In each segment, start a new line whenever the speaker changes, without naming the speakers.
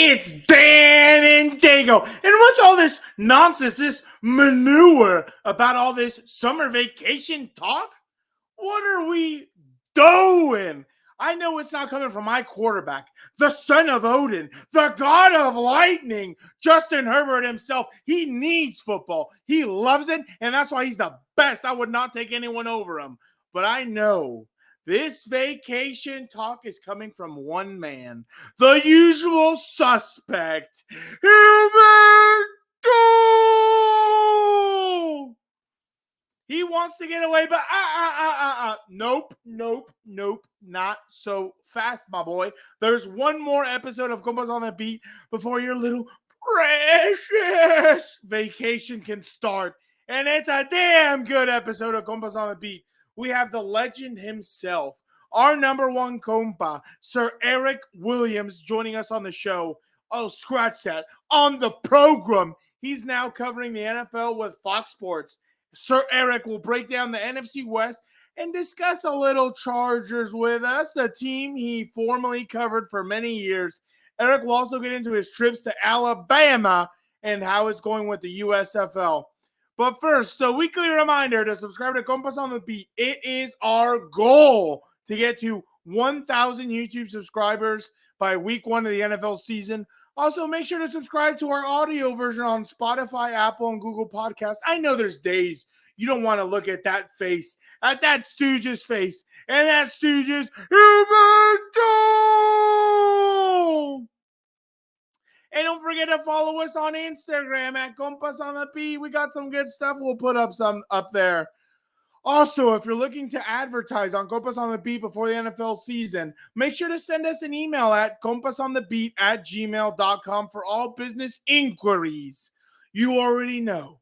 It's Dan and Dago. And what's all this nonsense, this manure about all this summer vacation talk? What are we doing? I know it's not coming from my quarterback, the son of Odin, the god of lightning, Justin Herbert himself. He needs football. He loves it, and that's why he's the best. I would not take anyone over him. But I know this vacation talk is coming from one man, the usual suspect, Herbert. He wants to get away, but nope, not so fast, my boy. There's one more episode of Compas on the Beat before your little precious vacation can start. And it's a damn good episode of Compas on the Beat. We have the legend himself, our number one compa, Sir Eric Williams, joining us on the show. Oh, scratch that. On the program, he's now covering the NFL with Fox Sports. Sir Eric will break down the NFC West and discuss a little Chargers with us, the team he formerly covered for many years. Eric will also get into his trips to Alabama and how it's going with the USFL. But first, a weekly reminder to subscribe to Compas on the Beat. It is our goal to get to 1,000 YouTube subscribers by week 1 of the NFL season. Also, make sure to subscribe to our audio version on Spotify, Apple, and Google Podcasts. I know there's days you don't want to look at that face, at that Stooge's face, and that Stooge's Humberto! And don't forget to follow us on Instagram at Compas on the Beat. We got some good stuff. We'll put up some up there. Also, if you're looking to advertise on Compas on the Beat before the NFL season, make sure to send us an email at compasonthebeat@gmail.com for all business inquiries. You already know.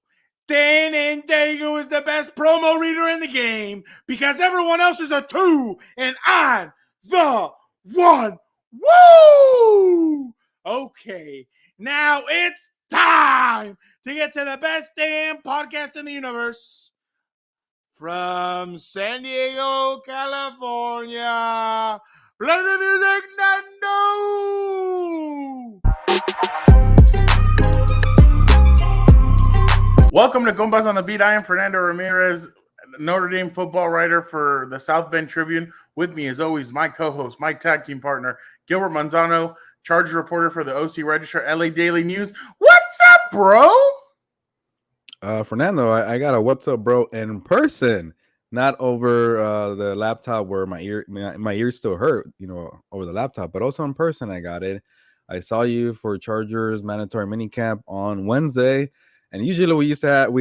Dan and Dago is the best promo reader in the game because everyone else is a 2 and I'm the 1. Woo! Okay, now it's time to get to the best damn podcast in the universe. From San Diego, California, play the music, Nando! Welcome to Compas on the Beat. I am Fernando Ramirez, Notre Dame football writer for the South Bend Tribune. With me, as always, my co-host, my tag team partner, Gilbert Manzano, Chargers reporter for the OC Register, LA Daily News. What's up, bro?
Fernando, I got a what's up, bro, in person, not over the laptop where my ears still hurt, over the laptop, but also in person. I got it. I saw you for Chargers mandatory minicamp on Wednesday, and usually we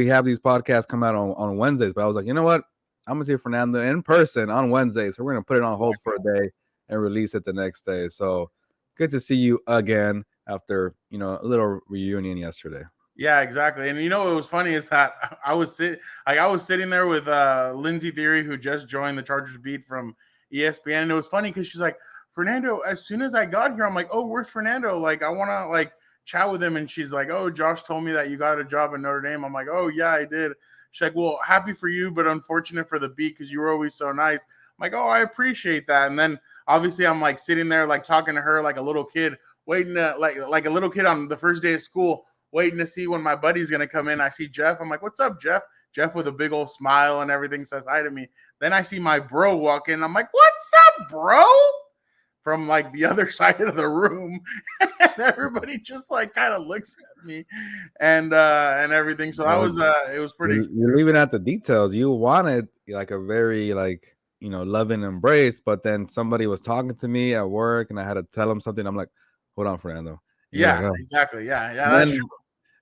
have these podcasts come out on Wednesdays, but I was like, you know what? I'm gonna see Fernando in person on Wednesday, so we're gonna put it on hold for a day and release it the next day. So good to see you again after a little reunion yesterday.
Yeah, exactly. And what was funny is that I was sitting there with Lindsay Theory, who just joined the Chargers beat from ESPN, and it was funny because she's like, Fernando, as soon as I got here, I'm like, oh, where's Fernando? Like, I want to chat with him. And she's like, oh, Josh told me that you got a job at Notre Dame. I'm like, oh yeah, I did. She's like, well, happy for you, but unfortunate for the beat because you were always so nice. I'm like, oh, I appreciate that. And then obviously I'm sitting there talking to her like a little kid, waiting to like a little kid on the first day of school, waiting to see when my buddy's going to come in. I see Jeff. I'm like, what's up, Jeff? Jeff with a big old smile and everything says hi to me. Then I see my bro walk in. I'm like, what's up, bro? From the other side of the room. And everybody just kind of looks at me and everything. So it was pretty.
You're leaving out the details. You wanted a very loving embrace, but then somebody was talking to me at work and I had to tell them something. I'm like, hold on, Fernando.
Yeah, exactly. Yeah.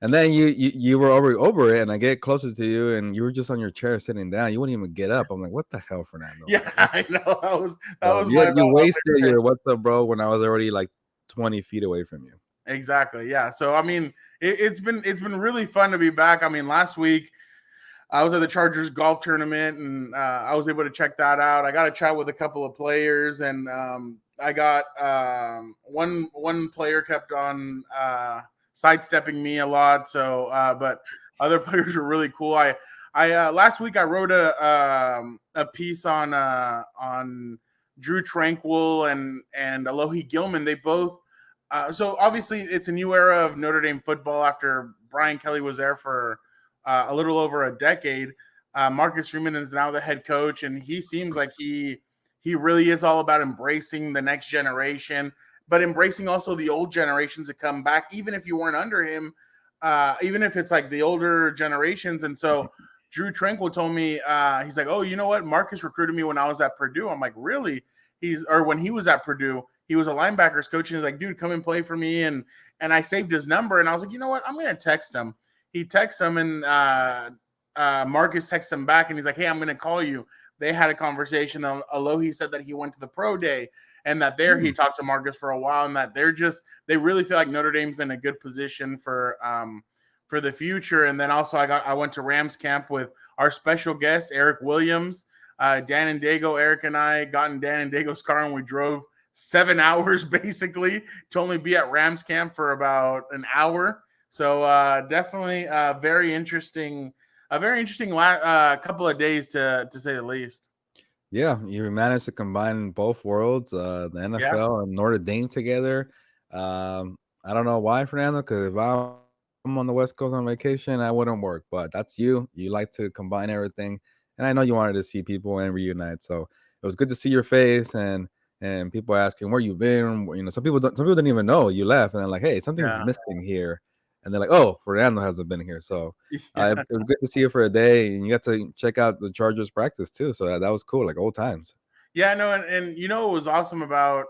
And then you were over it, and I get closer to you, and you were just on your chair sitting down. You wouldn't even get up. I'm like, what the hell, Fernando?
Yeah, I know. That was
you wasted your what's up, bro, when I was already 20 feet away from you.
Exactly. Yeah. So I mean, it's been really fun to be back. I mean, last week I was at the Chargers golf tournament, and I was able to check that out. I got to chat with a couple of players, and I got one player kept on sidestepping me a lot. So, but other players were really cool. I last week I wrote a piece on Drew Tranquil and Alohi Gilman. They both So obviously it's a new era of Notre Dame football after Brian Kelly was there for a little over a decade. Marcus Freeman is now the head coach, and he seems like he really is all about embracing the next generation, but embracing also the old generations that come back, even if you weren't under him, even if it's like the older generations. And so Drew Tranquil told me, he's like, oh, you know what? Marcus recruited me when I was at Purdue. I'm like, really? When he was at Purdue, he was a linebackers coach, and he's like, dude, come and play for me. And I saved his number, and I was like, you know what? I'm gonna text him. He texts him, and Marcus texts him back, and he's like, hey, I'm gonna call you. They had a conversation. Alohi said that he went to the pro day, and that there he talked to Marcus for a while, and that they really feel like Notre Dame's in a good position for the future. And then also I went to Rams camp with our special guest Eric Williams, Dan and Dago. Eric and I got in Dan and Dago's car, and we drove 7 hours basically to only be at Rams camp for about an hour. So definitely a very interesting couple of days to say the least.
Yeah, you managed to combine both worlds, the
Yeah.
NFL and Notre Dame together. I don't know why, Fernando, because if I'm on the West Coast on vacation, I wouldn't work. But that's you. You like to combine everything, and I know you wanted to see people and reunite. So it was good to see your face and people asking where you been. You know, some people didn't even know you left, and they're like, hey, something's
Yeah.
missing here, and they're like, oh, Fernando hasn't been here. So
Yeah.
it was good to see you for a day, and you got to check out the Chargers practice too. So that was cool, like old times.
Yeah, no, and you know what was awesome about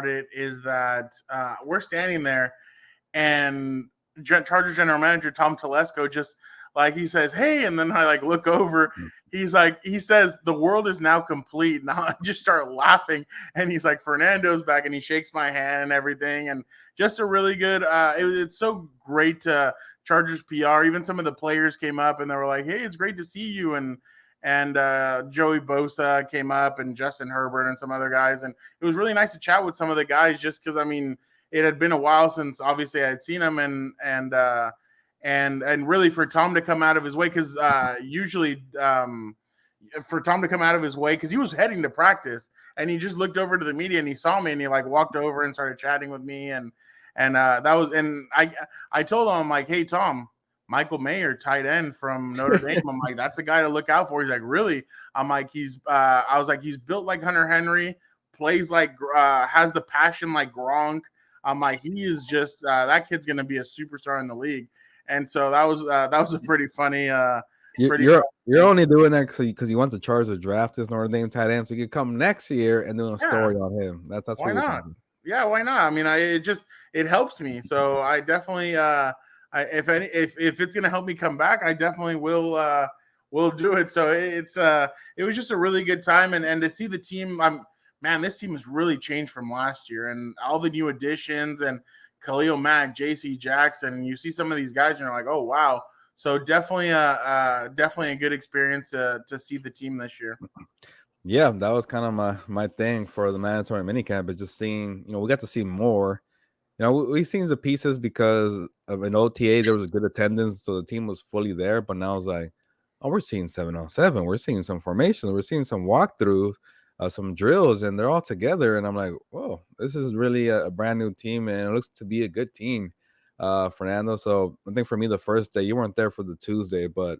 it is that we're standing there, and Chargers general manager Tom Telesco just like he says, "Hey," and then I like look over. He says, "The world is now complete." Now I just start laughing, and he's like, "Fernando's back," and he shakes my hand and everything, and just a really good. It's so great to Chargers PR. Even some of the players came up and they were like, "Hey, it's great to see you," and Joey Bosa came up and Justin Herbert and some other guys, and it was really nice to chat with some of the guys just because I mean it had been a while since obviously I had seen him, and really for Tom to come out of his way because usually for Tom to come out of his way because he was heading to practice and he just looked over to the media and he saw me and he like walked over and started chatting with me and that was and I told him I'm like, hey Tom, Michael Mayer, tight end from Notre Dame. I'm like, that's a guy to look out for. He's like, really? I'm like, I was like, he's built like Hunter Henry, plays like has the passion like Gronk. I'm like, he is just that kid's gonna be a superstar in the league. And so that was a pretty funny pretty
You're only doing that because you want the Chargers to draft this Notre Dame tight end so you can come next year and do a
yeah.
story on him. That's what
Why
you're
not?
thinking.
Yeah, why not? I mean, it helps me. So I definitely if it's gonna help me come back, I definitely will do it. So it was just a really good time and to see the team. Man, this team has really changed from last year and all the new additions and Khalil Mack, JC Jackson. You see some of these guys and you're like, oh wow. So definitely definitely a good experience to see the team this year.
Yeah, that was kind of my thing for the mandatory minicamp, but just seeing, we got to see more. We've seen the pieces because of an OTA, there was a good attendance, so the team was fully there. But now it's like, oh, we're seeing 7-on-7, we're seeing some formations, we're seeing some walkthroughs, some drills, and they're all together. And I'm like, whoa, this is really a brand new team, and it looks to be a good team, Fernando. So I think for me, the first day, you weren't there for the Tuesday, but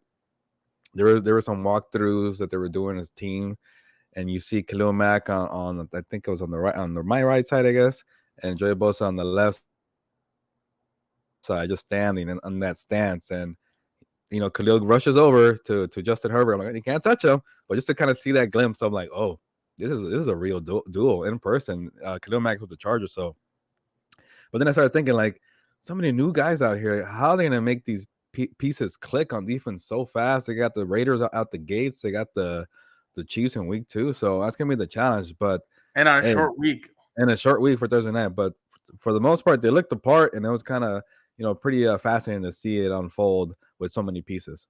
there were some walkthroughs that they were doing as team, and you see Khalil Mack on I think it was on the right my right side, I guess, and Joey Bosa on the left side, just standing on that stance. And Khalil rushes over to Justin Herbert. I'm like, you can't touch him, but just to kind of see that glimpse, I'm like, oh, this is a real duel in person. Khalil Mack's with the Chargers, so. But then I started thinking, like, so many new guys out here. How are they gonna make these pieces click on defense so fast? They got the Raiders out the gates. They got the Chiefs in week 2, so that's gonna be the challenge. But
And on a
hey,
short week.
and a short week for Thursday night. But for the most part, they looked apart, and it was kind of pretty fascinating to see it unfold with so many pieces.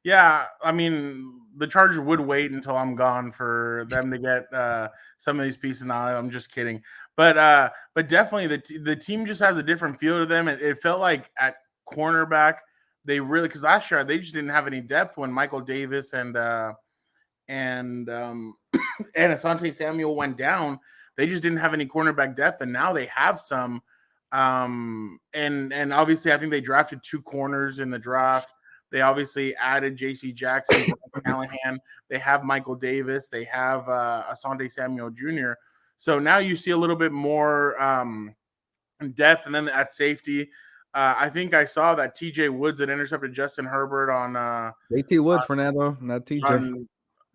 Yeah, I mean, the Chargers would wait until I'm gone for them to get some of these pieces. Now, I'm just kidding, but definitely the team just has a different feel to them. It felt like at cornerback they really because last year they just didn't have any depth when Michael Davis and and Asante Samuel went down. They just didn't have any cornerback depth, and now they have some. And obviously, I think they drafted 2 corners in the draft. They obviously added J.C. Jackson, Bryce Callahan. They have Michael Davis. They have Asante Samuel Jr. So now you see a little bit more depth, and then at safety, I think I saw that T.J. Woods had intercepted Justin Herbert
JT Woods, Fernando, not TJ.
on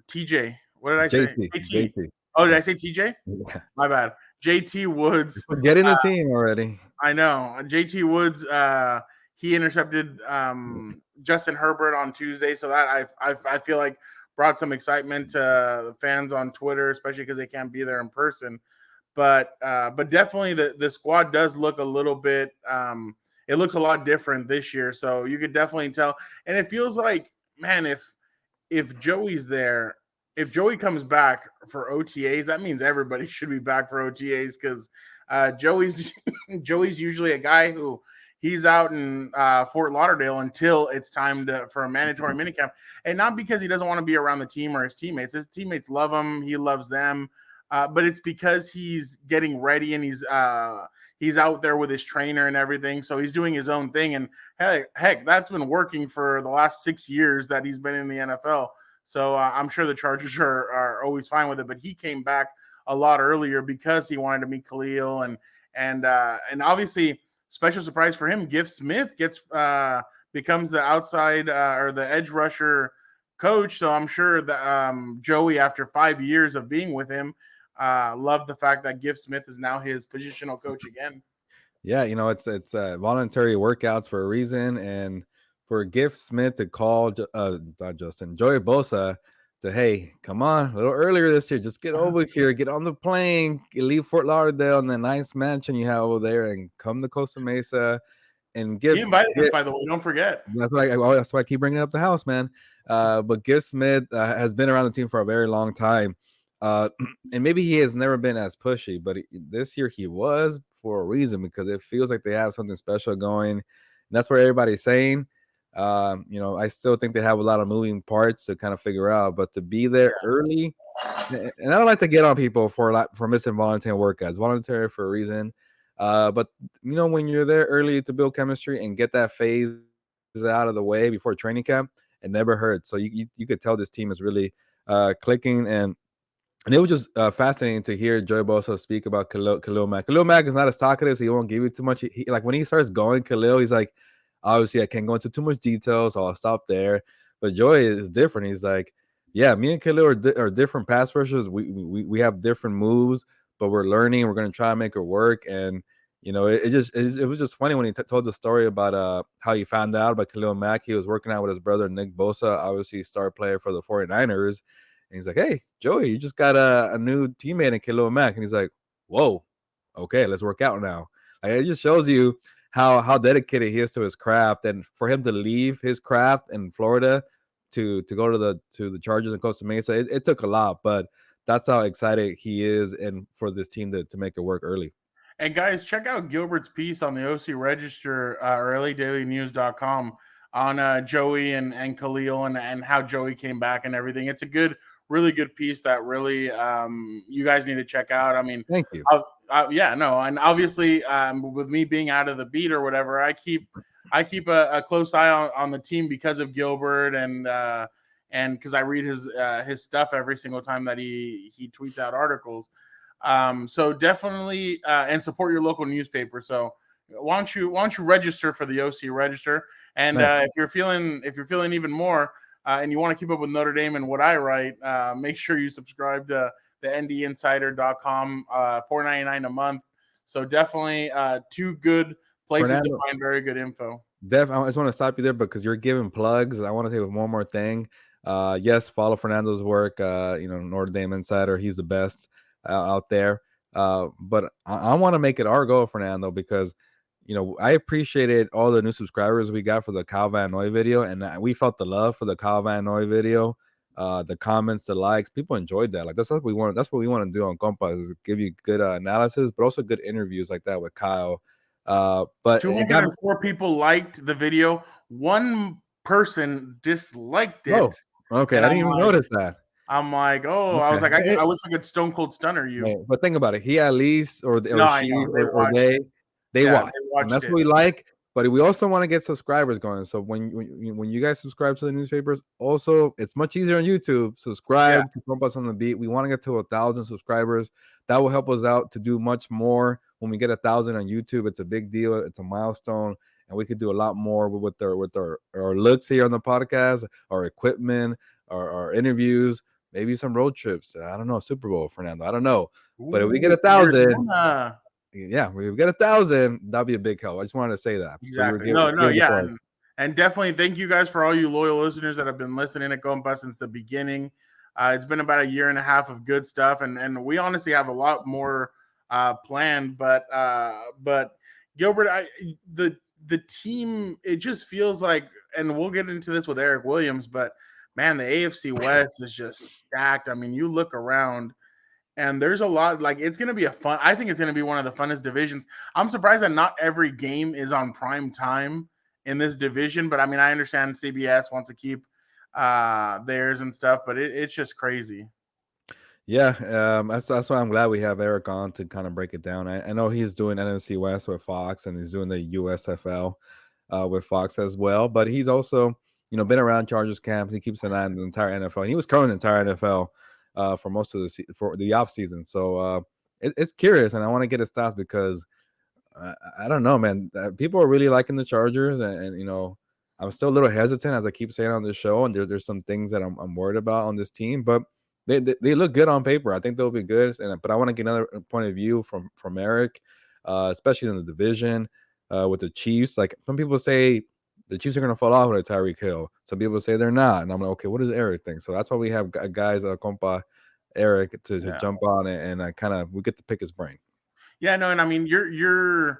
TJ. What did I say?
JT.
JT.
JT.
Oh, did I say TJ?
Yeah.
My bad. JT Woods.
Get in the team already.
I know. JT Woods, he intercepted Justin Herbert on Tuesday. So that I feel like brought some excitement to fans on Twitter, especially because they can't be there in person. But definitely the squad does look a little bit it looks a lot different this year. So you could definitely tell. And it feels like, man, if Joey's there, if Joey comes back for OTAs, that means everybody should be back for OTAs because Joey's Joey's usually a guy who he's out in Fort Lauderdale until it's time for a mandatory minicamp, and not because he doesn't want to be around the team or his teammates. His teammates love him; he loves them, but it's because he's getting ready and he's out there with his trainer and everything. So he's doing his own thing, and heck, that's been working for the last 6 years that he's been in the NFL. So I'm sure the Chargers are always fine with it. But he came back a lot earlier because he wanted to meet Khalil, and obviously special surprise for him, Gift Smith becomes the outside or the edge rusher coach. So I'm sure that Joey, after 5 years of being with him, loved the fact that Gift Smith is now his positional coach again.
Yeah, it's voluntary workouts for a reason, and for Gift Smith to call not Justin Joey Bosa to, hey, come on, a little earlier this year, just get over here, get on the plane, leave Fort Lauderdale and the nice mansion you have over there, and come to Costa Mesa. And
He invited us, by the way. Don't forget.
That's why I keep bringing up the house, man. But Gift Smith has been around the team for a very long time. And maybe he has never been as pushy, but this year he was for a reason, because it feels like they have something special going. And that's what everybody's saying. I still think they have a lot of moving parts to kind of figure out, but to be there early, and I don't like to get on people for missing voluntary workouts. Voluntary for a reason. But when you're there early to build chemistry and get that phase out of the way before training camp, it never hurts. So you could tell this team is really clicking, and it was just fascinating to hear Joey Bosa speak about Khalil Mack. Khalil Mack is not as talkative, so he won't give you too much. Like when he starts going, Khalil, he's like, obviously I can't go into too much detail, so I'll stop there. But Joey is different. He's like, yeah, me and Khalil are different pass rushers. We have different moves, but we're learning. We're going to try and make it work. And it was just funny when he told the story about how he found out about Khalil Mack. He was working out with his brother Nick Bosa, obviously star player for the 49ers. And he's like, hey, Joey, you just got a new teammate in Khalil Mack. And he's like, whoa, okay, let's work out now. Like, it just shows you how dedicated he is to his craft. And for him to leave his craft in Florida to go to the Chargers in Costa Mesa, it took a lot. But that's how excited he is, and for this team to make it work early.
And guys, check out Gilbert's piece on the OC Register or LADailyNews.com on Joey and Khalil and how Joey came back and everything. It's a really good piece that really you guys need to check out. I mean,
thank you.
And obviously with me being out of the beat or whatever, I keep a close eye on the team because of Gilbert and because I read his stuff every single time that he tweets out articles. So definitely and support your local newspaper. So why don't you register for the OC Register? And if you're feeling even more and you want to keep up with Notre Dame and what I write, make sure you subscribe to the ndinsider.com, $4.99 a month. So definitely two good places Fernando, to find very good info.
I just want to stop you there because you're giving plugs. I want to say one more thing. Yes, follow Fernando's work. Notre Dame Insider. He's the best out there. But I want to make it our goal, Fernando, because I appreciated all the new subscribers we got for the Kyle Van Noy video, and we felt the love for the Kyle Van Noy video. The comments, the likes, people enjoyed that. Like that's what we want. That's what we want to do on Compas, is give you good analysis, but also good interviews like that with Kyle. But
204 people liked the video. One person disliked it.
Oh, okay. I didn't even notice that.
I'm like, okay. I was like, I wish I could Stone Cold Stunner you.
But think about it. He at least, or they They
Yeah,
watch,
they
and
watched
that's
it.
what we like. But we also want to get subscribers going. So when you guys subscribe to the newspapers, also it's much easier on YouTube.
Yeah.
Subscribe to Compas on the Beat. We want to get to 1,000 subscribers. That will help us out to do much more. When we get 1,000 on YouTube, it's a big deal. It's a milestone, and we could do a lot more with our looks here on the podcast, our equipment, our interviews, maybe some road trips. I don't know, Super Bowl, Fernando. I don't know, but if we get
Ooh, it's
1,000.
Arizona.
Yeah, we get 1,000. That'd be a big help. I just wanted to say that. So you were
Exactly. No,
giving the
yeah,
plug.
and definitely thank you guys for all you loyal listeners that have been listening to Compas since the beginning. It's been about a year and a half of good stuff, and we honestly have a lot more planned. But Gilbert, the team, it just feels like, and we'll get into this with Eric Williams, but man, the AFC West is just stacked. I mean, you look around and there's a lot, like, it's going to be I think it's going to be one of the funnest divisions. I'm surprised that not every game is on prime time in this division, but I mean, I understand CBS wants to keep theirs and stuff, but it's just crazy.
Yeah, that's why I'm glad we have Eric on to kind of break it down. I know he's doing NFC West with Fox, and he's doing the USFL with Fox as well. But he's also, been around Chargers camps. He keeps an eye on the entire NFL, and he was covering the entire NFL for most of for the off season. So it's curious, and I want to get his thoughts because I don't know, man. People are really liking the Chargers, and I'm still a little hesitant, as I keep saying on this show. And there's some things that I'm worried about on this team, but they look good on paper. I think they'll be good. But I want to get another point of view from Eric, especially in the division with the Chiefs. Like, some people say the Chiefs are going to fall off with Tyreek Hill. Some people say they're not, and I'm like, okay, what does Eric think? So that's why we have guys, compa Eric, to jump on it, and I kind of we get to pick his brain.
Yeah, no, and I mean, your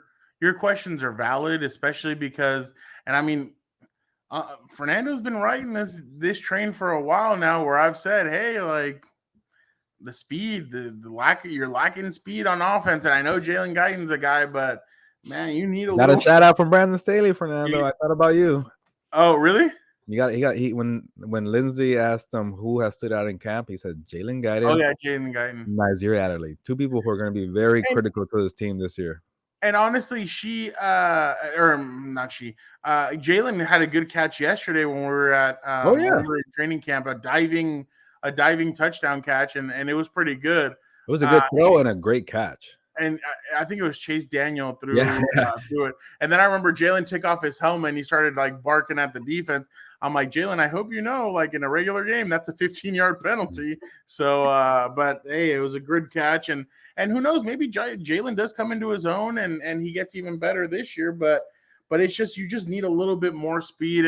questions are valid, especially because, and I mean, Fernando's been riding this train for a while now, where I've said, hey, like, the speed, the lack of, you're lacking speed on offense, and I know Jalen Guyton's a guy, but man, you need a
Got a
little.
shout out from Brandon Staley, Fernando. I thought about you.
Oh, really?
When Lindsay asked him who has stood out in camp, he said Jalen
Oh
Guyton,
yeah, Jalen Guyton.
Nazir Adderley. Two people who are going to be very
And,
critical to this team this year.
and honestly, Jalen had a good catch yesterday when we were at when we were in training camp, a diving touchdown catch, and it was pretty good.
It was a good throw and a great catch.
And I think it was Chase Daniel through
Yeah.
through it. And then I remember Jalen took off his helmet and he started like barking at the defense. I'm like, Jalen, I hope you know, like, in a regular game, that's a 15-yard penalty. So, but hey, it was a good catch, and who knows, maybe Jalen does come into his own and he gets even better this year. But it's just, you just need a little bit more speed,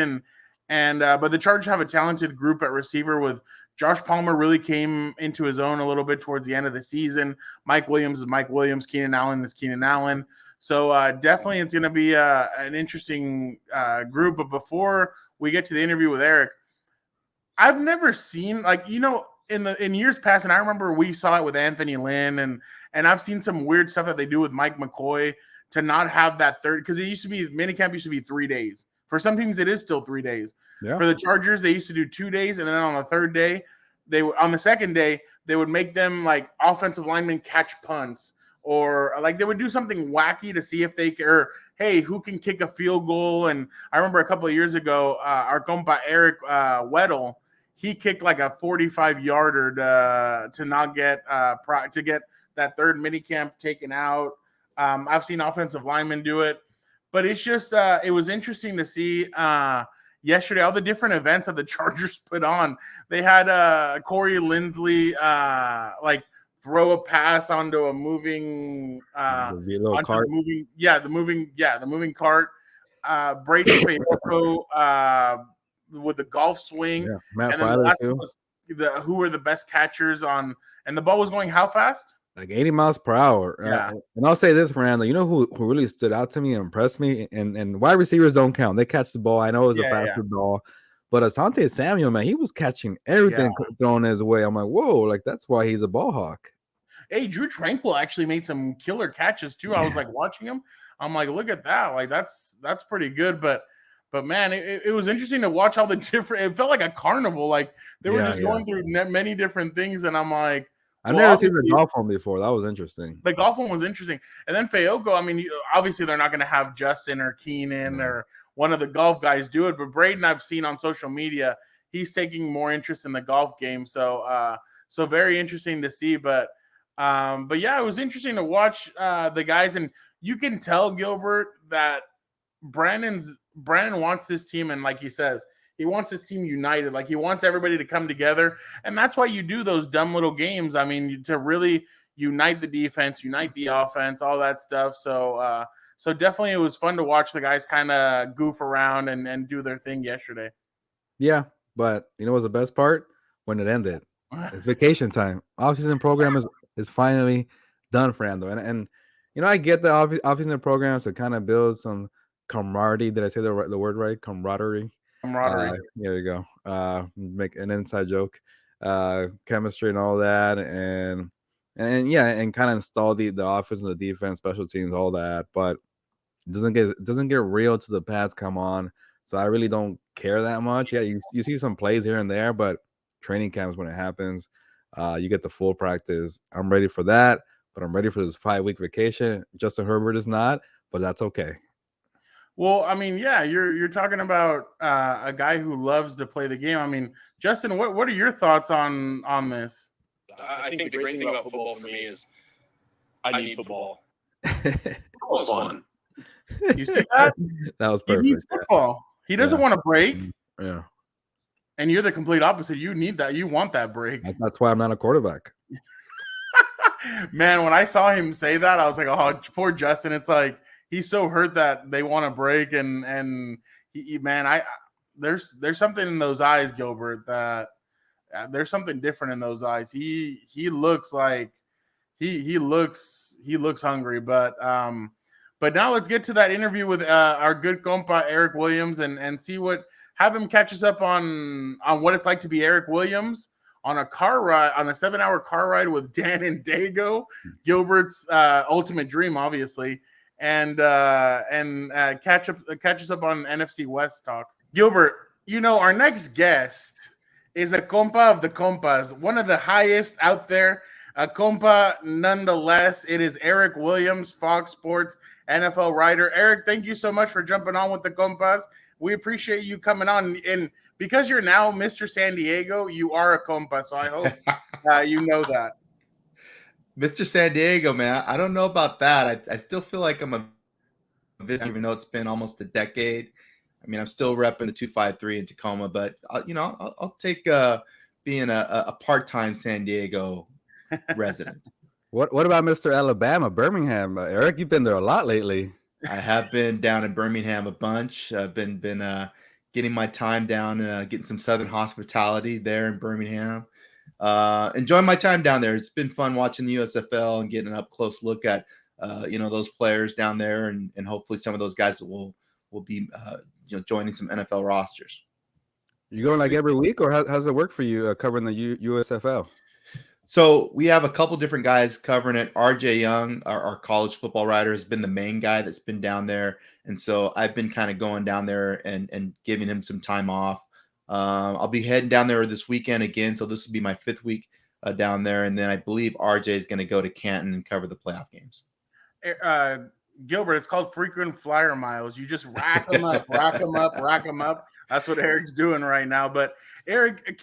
but the Chargers have a talented group at receiver with Josh Palmer really came into his own a little bit towards the end of the season. Mike Williams is Mike Williams. Keenan Allen is Keenan Allen. So definitely it's going to be an interesting group. But before we get to the interview with Eric, I've never seen, like, in years past, and I remember we saw it with Anthony Lynn, and I've seen some weird stuff that they do with Mike McCoy to not have that third, because minicamp used to be 3 days. For some teams, it is still 3 days.
Yeah.
For the Chargers, they used to do 2 days, and then on the third day, on the second day, they would make them like offensive linemen catch punts, or like they would do something wacky to see if they can, or hey, who can kick a field goal. And I remember a couple of years ago, our compa Eric Weddle, he kicked like a 45-yarder to not get to get that third minicamp taken out. I've seen offensive linemen do it, but it's just it was interesting to see yesterday all the different events that the Chargers put on. They had Corey Linsley like throw a pass onto a moving
cart.
the moving cart. Brady Fayoko with the golf swing.
Yeah, Matt
and then
Filer
the last
too.
one was who were the best catchers on, and the ball was going how fast?
Like 80 miles per hour.
Yeah.
And I'll say this, Fernando, you know who really stood out to me and impressed me? And wide receivers don't count. They catch the ball. I know it was a faster ball. But Asante Samuel, man, he was catching everything thrown his way. I'm like, whoa, like, that's why he's a ball hawk.
Hey, Drew Tranquil actually made some killer catches too. I was like watching him. I'm like, look at that. Like, that's pretty good. But man, it was interesting to watch all the different. It felt like a carnival. Like they were just going through many different things, and I'm like,
I've
Well,
never seen the
obviously,
golf one before. That was interesting.
the golf one was interesting. And then Fayoko, I mean, obviously they're not going to have Justin or Keenan or one of the golf guys do it, but Braden, I've seen on social media, he's taking more interest in the golf game. So, so very interesting to see. But yeah, it was interesting to watch the guys, and you can tell, Gilbert, that Brandon wants this team, and like he says, he wants his team united. Like he wants everybody to come together, and that's why you do those dumb little games. I mean, to really unite the defense, unite the offense, all that stuff. So, so definitely, it was fun to watch the guys kind of goof around and do their thing yesterday.
Yeah, but you know what's the best part? When it ended. It's vacation time. Off-season program is finally done, Fernando. And you know, I get the off-season programs to kind of build some camaraderie. Did I say the word right? Camaraderie. Here you go. Make an inside joke. Chemistry and all that, and yeah, and kind of install the offense and the defense, special teams, all that. But it doesn't get real till the pads come on. So I really don't care that much. Yeah, you see some plays here and there, but training camps when it happens, you get the full practice. I'm ready for that, but I'm ready for this 5-week vacation. Justin Herbert is not, but that's okay.
Well, I mean, yeah, you're talking about a guy who loves to play the game. I mean, Justin, what are your thoughts on this?
I think the great thing about football for me is I need football. Football's fun.
You see that?
That was
He
perfect.
needs football. He doesn't want to break.
Yeah.
And you're the complete opposite. You need that. You want that break.
That's why I'm not a quarterback.
Man, when I saw him say that, I was like, oh, poor Justin. It's like he's so hurt that they want to break. And there's something in those eyes, Gilbert, that there's something different in those eyes. He looks like he looks hungry. But now let's get to that interview with our good compa Eric Williams and have him catch us up on what it's like to be Eric Williams on a 7-hour car ride with Dan and Dago, Gilbert's ultimate dream, obviously, and catch us up on NFC West talk. Gilbert, our next guest is a compa of the compas, one of the highest out there, a compa nonetheless. It is Eric Williams, Fox Sports NFL writer. Eric, thank you so much for jumping on with the compas. We appreciate you coming on, and because you're now Mr. San Diego, you are a compa, so I hope you know that.
Mr. San Diego, man, I don't know about that. I still feel like I'm a visitor, even though it's been almost a decade. I mean, I'm still repping the 253 in Tacoma, but I'll take being a part-time San Diego resident.
What about Mr. Alabama, Birmingham? Eric, you've been there a lot lately.
I have been down in Birmingham a bunch. I've been getting my time down, getting some Southern hospitality there in Birmingham. Enjoying my time down there. It's been fun watching the USFL and getting an up close look at those players down there, and hopefully some of those guys that will be joining some NFL rosters.
You going like every week, or how's it work for you covering the USFL?
So we have a couple different guys covering it. RJ Young, our college football writer, has been the main guy that's been down there. And so I've been kind of going down there and giving him some time off. I'll be heading down there this weekend again. So this will be my 5th week down there. And then I believe RJ is going to go to Canton and cover the playoff games.
Gilbert, it's called frequent flyer miles. You just rack them up, rack them up, rack them up. That's what Eric's doing right now. But Eric,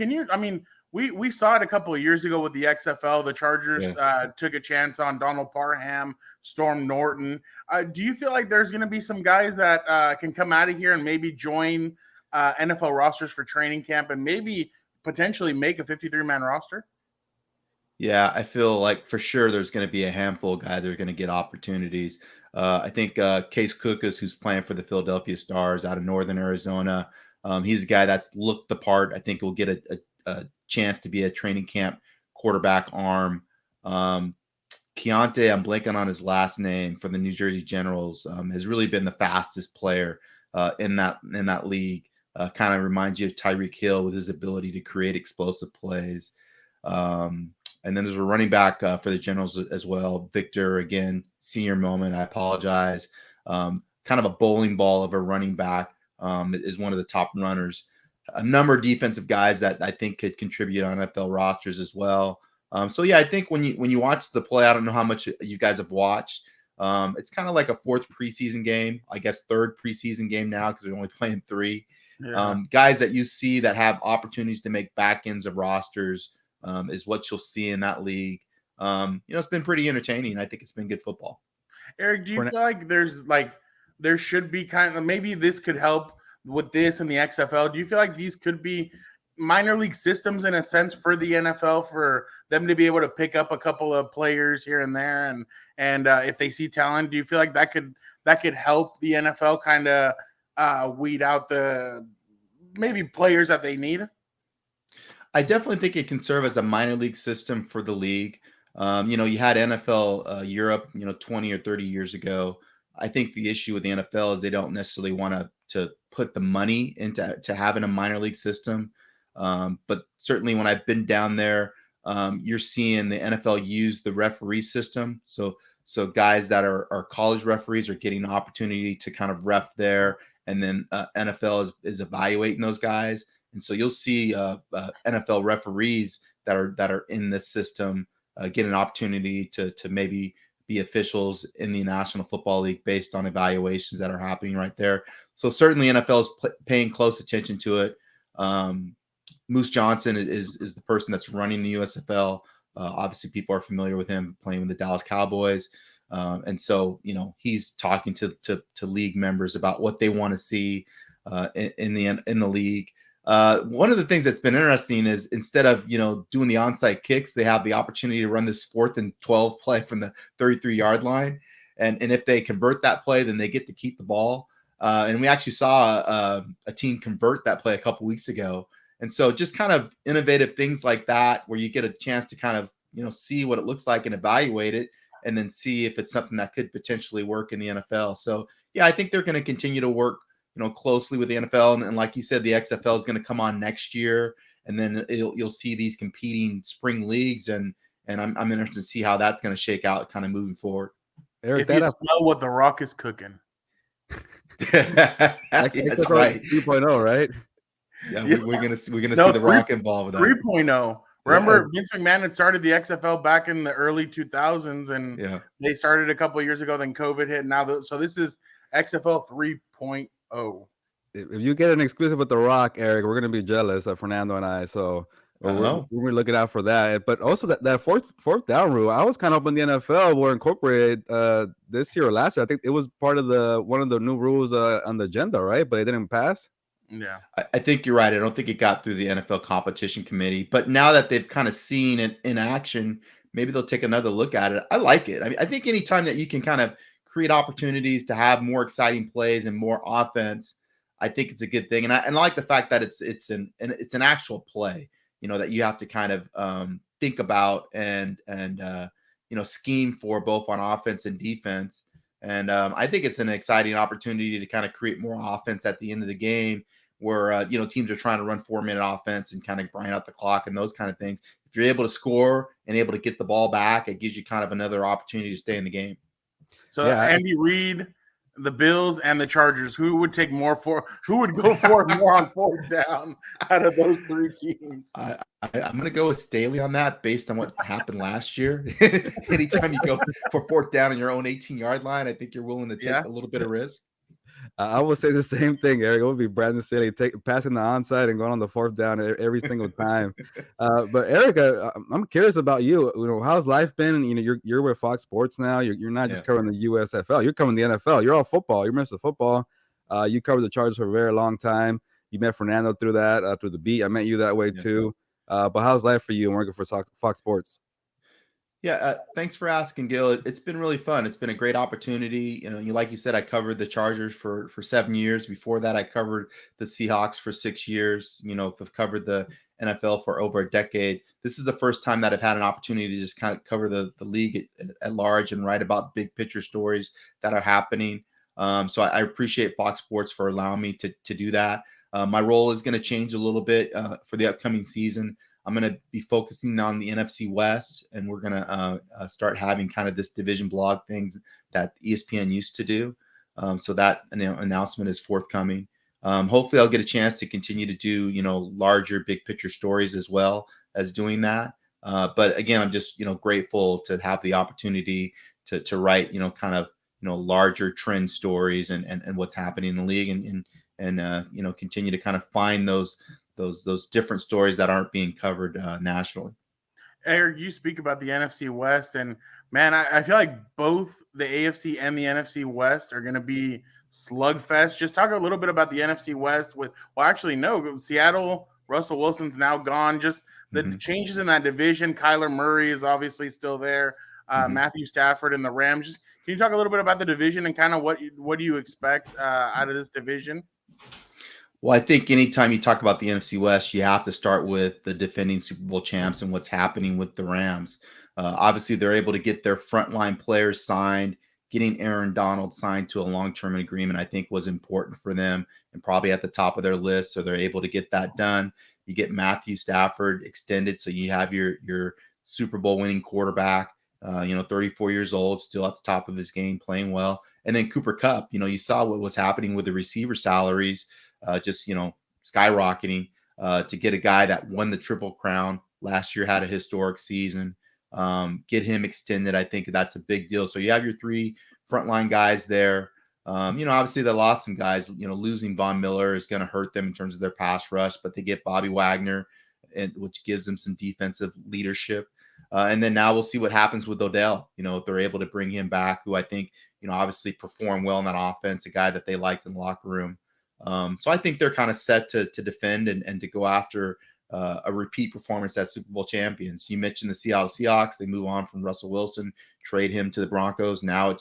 we saw it a couple of years ago with the XFL. The Chargers took a chance on Donald Parham, Storm Norton. Do you feel like there's going to be some guys that can come out of here and maybe join NFL rosters for training camp and maybe potentially make a 53-man roster?
Yeah, I feel like for sure there's going to be a handful of guys that are going to get opportunities. I think Case Cookus, who's playing for the Philadelphia Stars out of Northern Arizona, he's a guy that's looked the part. I think will get a chance to be a training camp quarterback arm. Keontae, I'm blanking on his last name, for the New Jersey Generals, has really been the fastest player in that league. Kind of reminds you of Tyreek Hill with his ability to create explosive plays. And then there's a running back for the Generals as well. Victor, again, senior moment. I apologize. Kind of a bowling ball of a running back, is one of the top runners. A number of defensive guys that I think could contribute on NFL rosters as well. So yeah, I think when you watch the play, I don't know how much you guys have watched. It's kind of like a fourth preseason game, I guess third preseason game now because they're only playing 3.
Yeah.
Guys that you see that have opportunities to make back ends of rosters is what you'll see in that league. It's been pretty entertaining. I think it's been good football.
Eric, do you feel like there should be kind of, maybe this could help with this and the XFL? Do you feel like these could be minor league systems in a sense for the NFL, for them to be able to pick up a couple of players here and there, and if they see talent, do you feel like that could help the NFL kind of weed out the maybe players that they need?
I definitely think it can serve as a minor league system for the league. You had NFL Europe, 20 or 30 years ago. I think the issue with the NFL is they don't necessarily want to put the money into having a minor league system. But certainly when I've been down there, you're seeing the NFL use the referee system. So guys that are college referees are getting an opportunity to kind of ref there, and then NFL is evaluating those guys. And so you'll see NFL referees that are in this system get an opportunity to maybe be officials in the National Football League based on evaluations that are happening right there. So certainly NFL is paying close attention to it. Moose Johnson is the person that's running the USFL. Obviously, people are familiar with him playing with the Dallas Cowboys. And so, he's talking to league members about what they want to see in the league. One of the things that's been interesting is instead of, doing the onside kicks, they have the opportunity to run this 4th and 12 play from the 33-yard line. And if they convert that play, then they get to keep the ball. And we actually saw a team convert that play a couple weeks ago. And so just kind of innovative things like that, where you get a chance to kind of, see what it looks like and evaluate it, and then see if it's something that could potentially work in the NFL. So, yeah, I think they're going to continue to work closely with the NFL. And like you said, the XFL is going to come on next year, and then you'll see these competing spring leagues. And I'm interested to see how that's going to shake out kind of moving forward.
Eric, if you smell what The Rock is cooking.
That's right.
2.0, right?
Yeah, we're gonna see The Rock involved with that.
3.0. Remember, Vince McMahon had started the XFL back in the early 2000s, and they started a couple of years ago. Then COVID hit. So this is XFL 3.0.
If you get an exclusive with The Rock, Eric, we're gonna be jealous of Fernando and I. So we're looking out for that. But also that fourth down rule, I was kind of hoping the NFL were incorporated this year or last year. I think it was part of one of the new rules on the agenda, right? But it didn't pass.
Yeah,
I think you're right. I don't think it got through the NFL competition committee, but now that they've kind of seen it in action, maybe they'll take another look at it. I like it. I mean, I think anytime that you can kind of create opportunities to have more exciting plays and more offense, I think it's a good thing. And I like the fact that it's an actual play, that you have to kind of think about and scheme for both on offense and defense. And I think it's an exciting opportunity to kind of create more offense at the end of the game, where teams are trying to run 4-minute offense and kind of grind out the clock and those kind of things. If you're able to score and able to get the ball back, it gives you kind of another opportunity to stay in the game.
So Andy Reid, the Bills, and the Chargers, who would go for it more on 4th down out of those 3 teams?
I'm going to go with Staley on that based on what happened last year. Anytime you go for 4th down on your own 18-yard line, I think you're willing to take a little bit of risk.
I would say the same thing, Eric. It would be Brandon Staley passing the onside and going on the 4th down every single time. But Eric, I'm curious about you. How's life been? And you're with Fox Sports now. You're not just covering the USFL. You're covering the NFL. You're all football. You're Mr. Football. You covered the Chargers for a very long time. You met Fernando through that, through the beat. I met you that way too. But how's life for you and working for Fox Sports?
Yeah, thanks for asking, Gil. It's been really fun. It's been a great opportunity. Like you said, I covered the Chargers for 7 years. Before that, I covered the Seahawks for 6 years. I've covered the NFL for over a decade. This is the first time that I've had an opportunity to just kind of cover the league at large and write about big picture stories that are happening. So I appreciate Fox Sports for allowing me to do that. My role is going to change a little bit for the upcoming season. I'm going to be focusing on the NFC West, and we're going to start having kind of this division blog things that ESPN used to do. So that announcement is forthcoming. Hopefully I'll get a chance to continue to do, larger big picture stories as well as doing that. But again, I'm just grateful to have the opportunity to write kind of larger trend stories and what's happening in the league and continue to kind of find those different stories that aren't being covered nationally.
Eric, you speak about the NFC West, and man, I feel like both the AFC and the NFC West are going to be slugfest. Just talk a little bit about the NFC West actually, no, Seattle, Russell Wilson's now gone. Just the changes in that division. Kyler Murray is obviously still there. Matthew Stafford and the Rams. Just, can you talk a little bit about the division and kind of what do you expect out of this division?
Well, I think anytime you talk about the NFC West, you have to start with the defending Super Bowl champs and what's happening with the Rams. Obviously, they're able to get their frontline players signed. Getting Aaron Donald signed to a long-term agreement, I think, was important for them and probably at the top of their list. So they're able to get that done. You get Matthew Stafford extended, so you have your Super Bowl winning quarterback. 34 years old, still at the top of his game, playing well. And then Cooper Kupp. You saw what was happening with the receiver salaries. Just skyrocketing to get a guy that won the Triple Crown last year, had a historic season, get him extended. I think that's a big deal. So you have your three frontline guys there. Obviously they lost some guys. Losing Von Miller is going to hurt them in terms of their pass rush, but they get Bobby Wagner, which gives them some defensive leadership. And then now we'll see what happens with Odell. If they're able to bring him back, who I think obviously performed well in that offense, a guy that they liked in the locker room. So I think they're kind of set to defend and to go after a repeat performance as Super Bowl champions. You mentioned the Seattle Seahawks. They move on from Russell Wilson, trade him to the Broncos. Now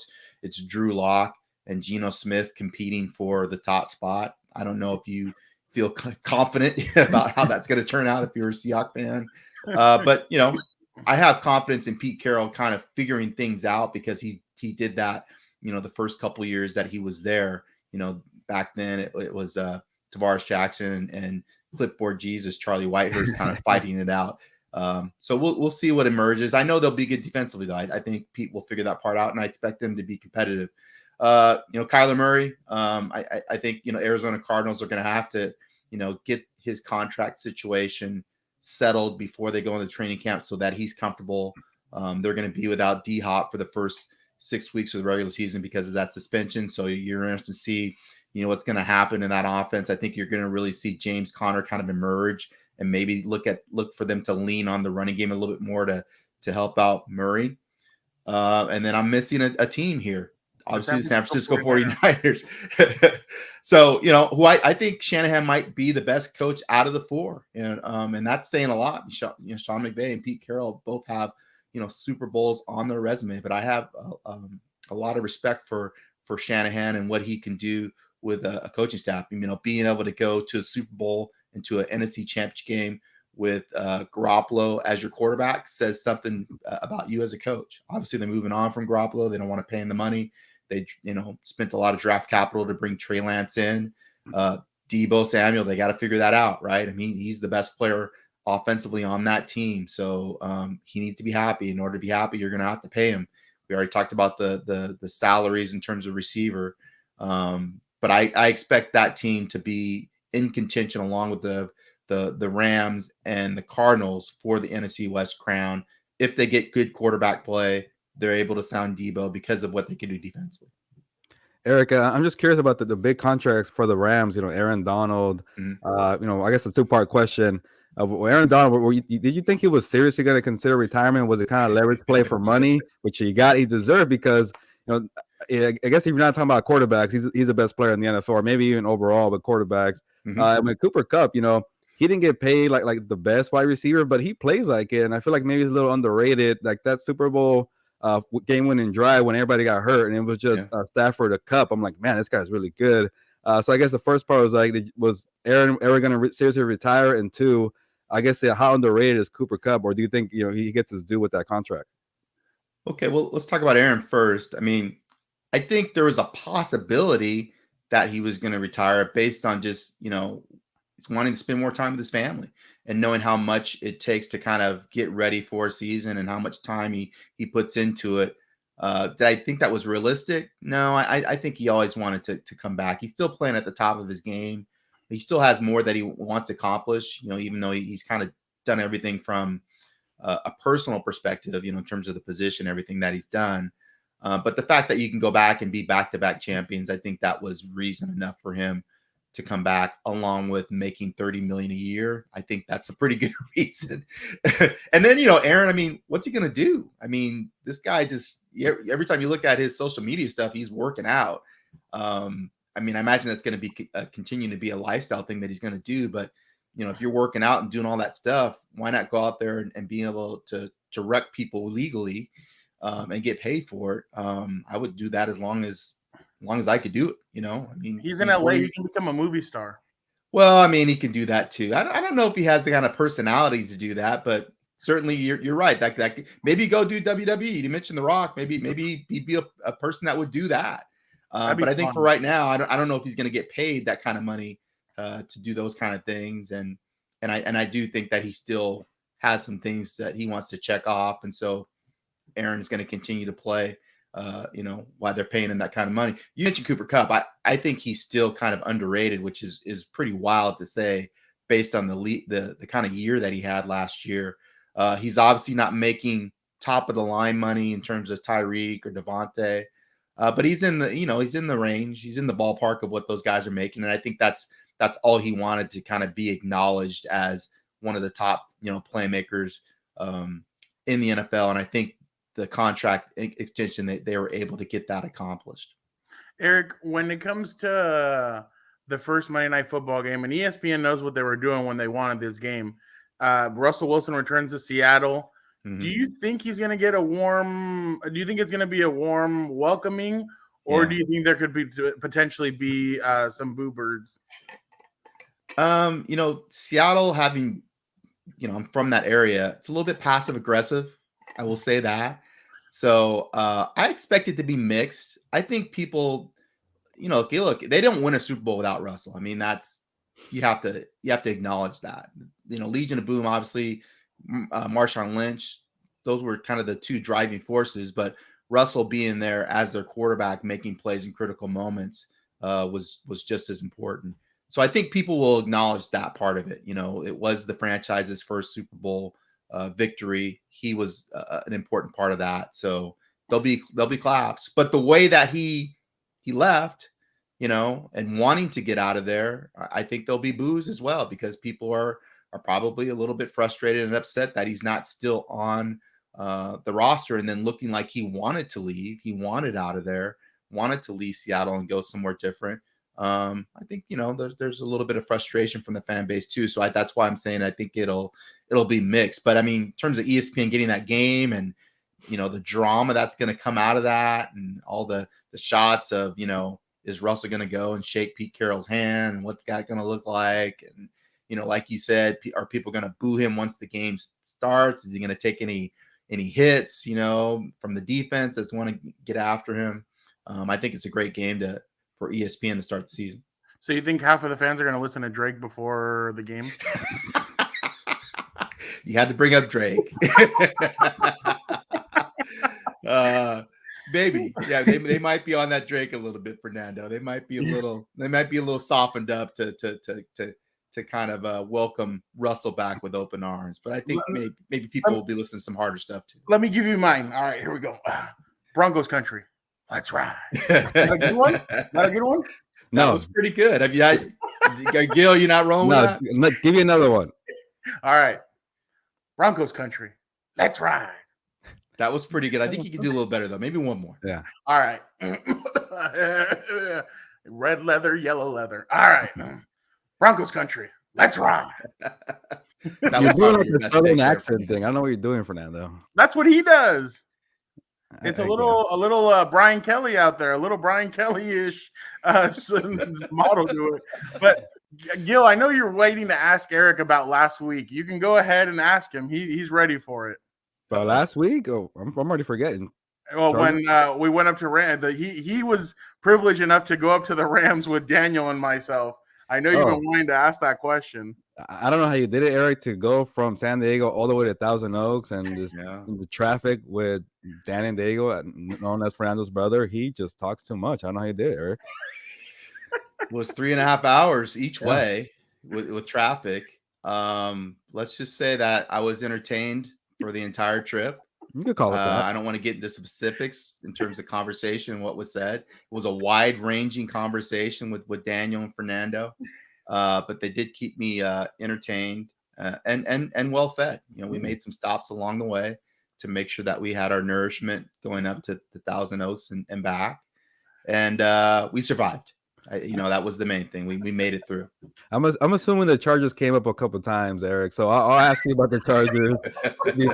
it's Drew Lock and Geno Smith competing for the top spot. I don't know if you feel confident about how that's going to turn out if you're a Seahawks fan. But I have confidence in Pete Carroll kind of figuring things out because he did that, the first couple of years that he was there. Back then it was Tavares Jackson and Clipboard Jesus, Charlie Whitehurst kind of fighting it out. So we'll see what emerges. I know they'll be good defensively though. I think Pete will figure that part out, and I expect them to be competitive. Kyler Murray. I think Arizona Cardinals are going to have to get his contract situation settled before they go into training camp so that he's comfortable. They're going to be without D-Hop for the first 6 weeks of the regular season because of that suspension. So you're interested to see what's going to happen in that offense. I think you're going to really see James Conner kind of emerge and maybe look for them to lean on the running game a little bit more to help out Murray. And then I'm missing a team here. Obviously, the San Francisco 49ers. So, who I think Shanahan might be the best coach out of the four. And that's saying a lot. Sean McVay and Pete Carroll both have, Super Bowls on their resume. But I have a lot of respect for Shanahan and what he can do with a coaching staff. Being able to go to a Super Bowl and to an NFC Championship game with Garoppolo as your quarterback says something about you as a coach. Obviously, they're moving on from Garoppolo. They don't want to pay him the money. They, spent a lot of draft capital to bring Trey Lance in. Deebo Samuel, they got to figure that out, right? I mean, he's the best player offensively on that team. So he needs to be happy. In order to be happy, you're going to have to pay him. We already talked about the salaries in terms of receiver. But I expect that team to be in contention along with the Rams and the Cardinals for the NFC West crown. If they get good quarterback play, they're able to sound Deebo because of what they can do defensively.
Eric, I'm just curious about the big contracts for the Rams. Aaron Donald. I guess a two-part question. Aaron Donald, did you think he was seriously going to consider retirement? Was it kind of leverage play for money, which he deserved because I guess if you're not talking about quarterbacks, he's the best player in the NFL, or maybe even overall, but quarterbacks. Cooper Kupp, he didn't get paid like the best wide receiver, but he plays like it, and I feel like maybe he's a little underrated. Like that Super Bowl game-winning drive when everybody got hurt, and it was just Stafford a Kupp. I'm like, man, this guy's really good. So I guess the first part was like, was Aaron ever going to seriously retire? And two, I guess how underrated is Cooper Kupp, or do you think he gets his due with that contract?
Okay, well, let's talk about Aaron first. I mean, I think there was a possibility that he was going to retire based on just wanting to spend more time with his family and knowing how much it takes to kind of get ready for a season and how much time he puts into it. Did I think that was realistic? No, I think he always wanted to come back. He's still playing at the top of his game. He still has more that he wants to accomplish, even though he's kind of done everything from a personal perspective, in terms of the position, everything that he's done. But the fact that you can go back and be back-to-back champions, I think that was reason enough for him to come back, along with making $30 million a year. I think that's a pretty good reason. And then, Aaron, I mean, what's he going to do? I mean, this guy just, every time you look at his social media stuff, he's working out. I mean, I imagine that's going to be continue to be a lifestyle thing that he's going to do. But, if you're working out and doing all that stuff, why not go out there and be able to wreck people legally and get paid for it? I would do that as long as I could do it. I mean,
he's in LA. He can become a movie star.
Well, I mean, he can do that too. I don't know if he has the kind of personality to do that, but certainly you're right. That maybe go do WWE. You mentioned The Rock. Maybe he'd be a person that would do that. But I think for right now, I don't know if he's going to get paid that kind of money to do those kind of things. And I do think that he still has some things that he wants to check off. And so Aaron is going to continue to play, while they're paying him that kind of money. You mentioned Cooper Kupp. I think he's still kind of underrated, which is pretty wild to say based on the kind of year that he had last year. He's obviously not making top of the line money in terms of Tyreek or Devontae. But he's in the range. He's in the ballpark of what those guys are making. And I think that's all he wanted, to kind of be acknowledged as one of the top, playmakers in the NFL. And I think the contract extension, they were able to get that accomplished.
Eric, when it comes to the first Monday Night Football game, and ESPN knows what they were doing when they wanted this game, Russell Wilson returns to Seattle. Mm-hmm. Do you think he's going to get do you think it's going to be a warm welcoming, or do you think there could be potentially be some boo birds?
Seattle, having, I'm from that area, it's a little bit passive aggressive. I will say that. So I expect it to be mixed. I think people, look, they don't win a Super Bowl without Russell. I mean, you have to acknowledge that. Legion of Boom, obviously, Marshawn Lynch, those were kind of the two driving forces. But Russell being there as their quarterback, making plays in critical moments, was just as important. So I think people will acknowledge that part of it. It was the franchise's first Super Bowl victory. He was an important part of that. So there'll be claps. But the way that he left, and wanting to get out of there, I think there'll be boos as well, because people are probably a little bit frustrated and upset that he's not still on the roster, and then looking like he wanted to leave. He wanted out of there, wanted to leave Seattle and go somewhere different. I think, there's a little bit of frustration from the fan base too. So that's why I'm saying I think it'll be mixed. But I mean, in terms of ESPN getting that game and, the drama that's going to come out of that, and all the shots of, is Russell going to go and shake Pete Carroll's hand, and what's that going to look like? And, like you said, are people going to boo him once the game starts? Is he going to take any hits, from the defense that's want to get after him? I think it's a great game for ESPN to start the season.
So you think half of the fans are going to listen to Drake before the game?
You had to bring up Drake. Maybe. Yeah, they might be on that Drake a little bit, Fernando. They might be a little softened up to kind of welcome Russell back with open arms. But I think maybe people will be listening to some harder stuff too.
Let me give you mine. All right, here we go. Broncos country. Let's ride. Not a good one? Not a good one?
No. That was pretty good. Have you Gil, you're not rolling with that?
Give me another one.
All right. Broncos country. Let's ride.
That was pretty good. I think you can do a little better though. Maybe one more.
Yeah.
All right. Red leather, yellow leather. All right. Broncos country. Let's ride.
That was doing like a southern accent thing. I don't know what you're doing, Fernando.
That's what he does. It's a little Brian Kelly out there, a little Brian Kelly-ish model to it. But Gil, I know you're waiting to ask Eric about last week. You can go ahead and ask him. He's ready for it.
Last week? Oh, I'm already forgetting.
Well, when we went up to Rams, he was privileged enough to go up to the Rams with Daniel and myself. I know you've been wanting to ask that question.
I don't know how you did it, Eric, to go from San Diego all the way to Thousand Oaks and the traffic with Dan Diego, known as Fernando's brother. He just talks too much. I don't know how you did it, Eric.
It was 3.5 hours each way with traffic. Let's just say that I was entertained for the entire trip.
You could call it that.
I don't want to get into specifics in terms of conversation and what was said. It was a wide-ranging conversation with Daniel and Fernando, but they did keep me entertained and well fed. We made some stops along the way to make sure that we had our nourishment going up to the Thousand Oaks and back, and we survived. That was the main thing. We made it through.
I'm assuming the Chargers came up a couple times, Eric. So I'll ask you about the Chargers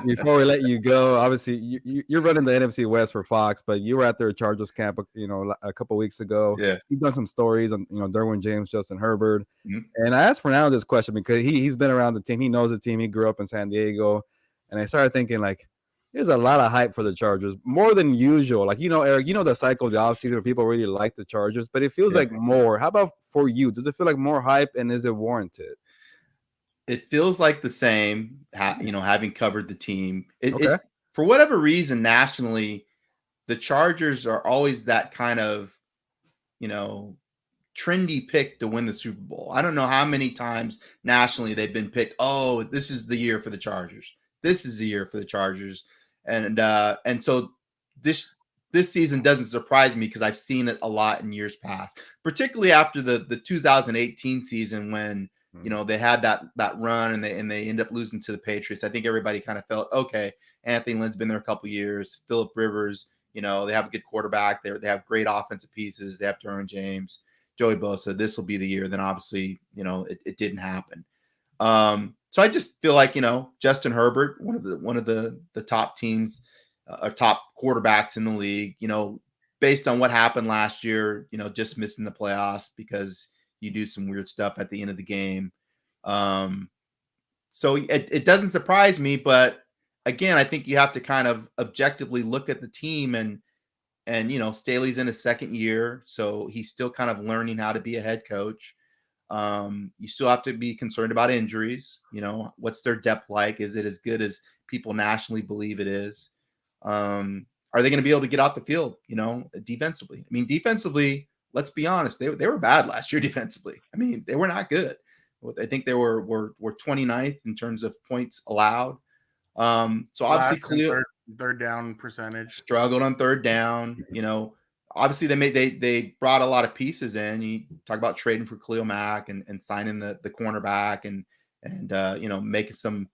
before we let you go. Obviously, you're running the NFC West for Fox, but you were at their Chargers camp, a couple weeks ago.
Yeah,
you've done some stories on Derwin James, Justin Herbert,
mm-hmm.
and I asked Fernando this question because he's been around the team. He knows the team. He grew up in San Diego, and I started thinking like, there's a lot of hype for the Chargers, more than usual. Like, Eric, the cycle of the offseason where people really like the Chargers, but it feels like more. How about for you? Does it feel like more hype, and is it warranted?
It feels like the same, having covered the team.
Okay.
For whatever reason, nationally, the Chargers are always that kind of, trendy pick to win the Super Bowl. I don't know how many times nationally they've been picked. Oh, this is the year for the Chargers. This is the year for the Chargers. And so this season doesn't surprise me because I've seen it a lot in years past, particularly after the 2018 season when they had that run and they end up losing to the Patriots. I think everybody kind of felt, okay, Anthony Lynn's been there a couple years, Phillip Rivers, they have a good quarterback, they have great offensive pieces, they have Derwin James, Joey Bosa. This will be the year. Then obviously, it didn't happen. So I just feel like, Justin Herbert, one of the top teams or top quarterbacks in the league, based on what happened last year, just missing the playoffs because you do some weird stuff at the end of the game. So it doesn't surprise me, but again, I think you have to kind of objectively look at the team and Staley's in his second year, so he's still kind of learning how to be a head coach. You still have to be concerned about injuries. What's their depth like? Is it as good as people nationally believe it is? Are they going to be able to get out the field, defensively? I mean, defensively, let's be honest, they were bad last year defensively. I mean, they were not good. I think they were 29th in terms of points allowed. So obviously
third down percentage
struggled on third down. Obviously they brought a lot of pieces in. You talk about trading for Khalil Mack and signing the cornerback and making some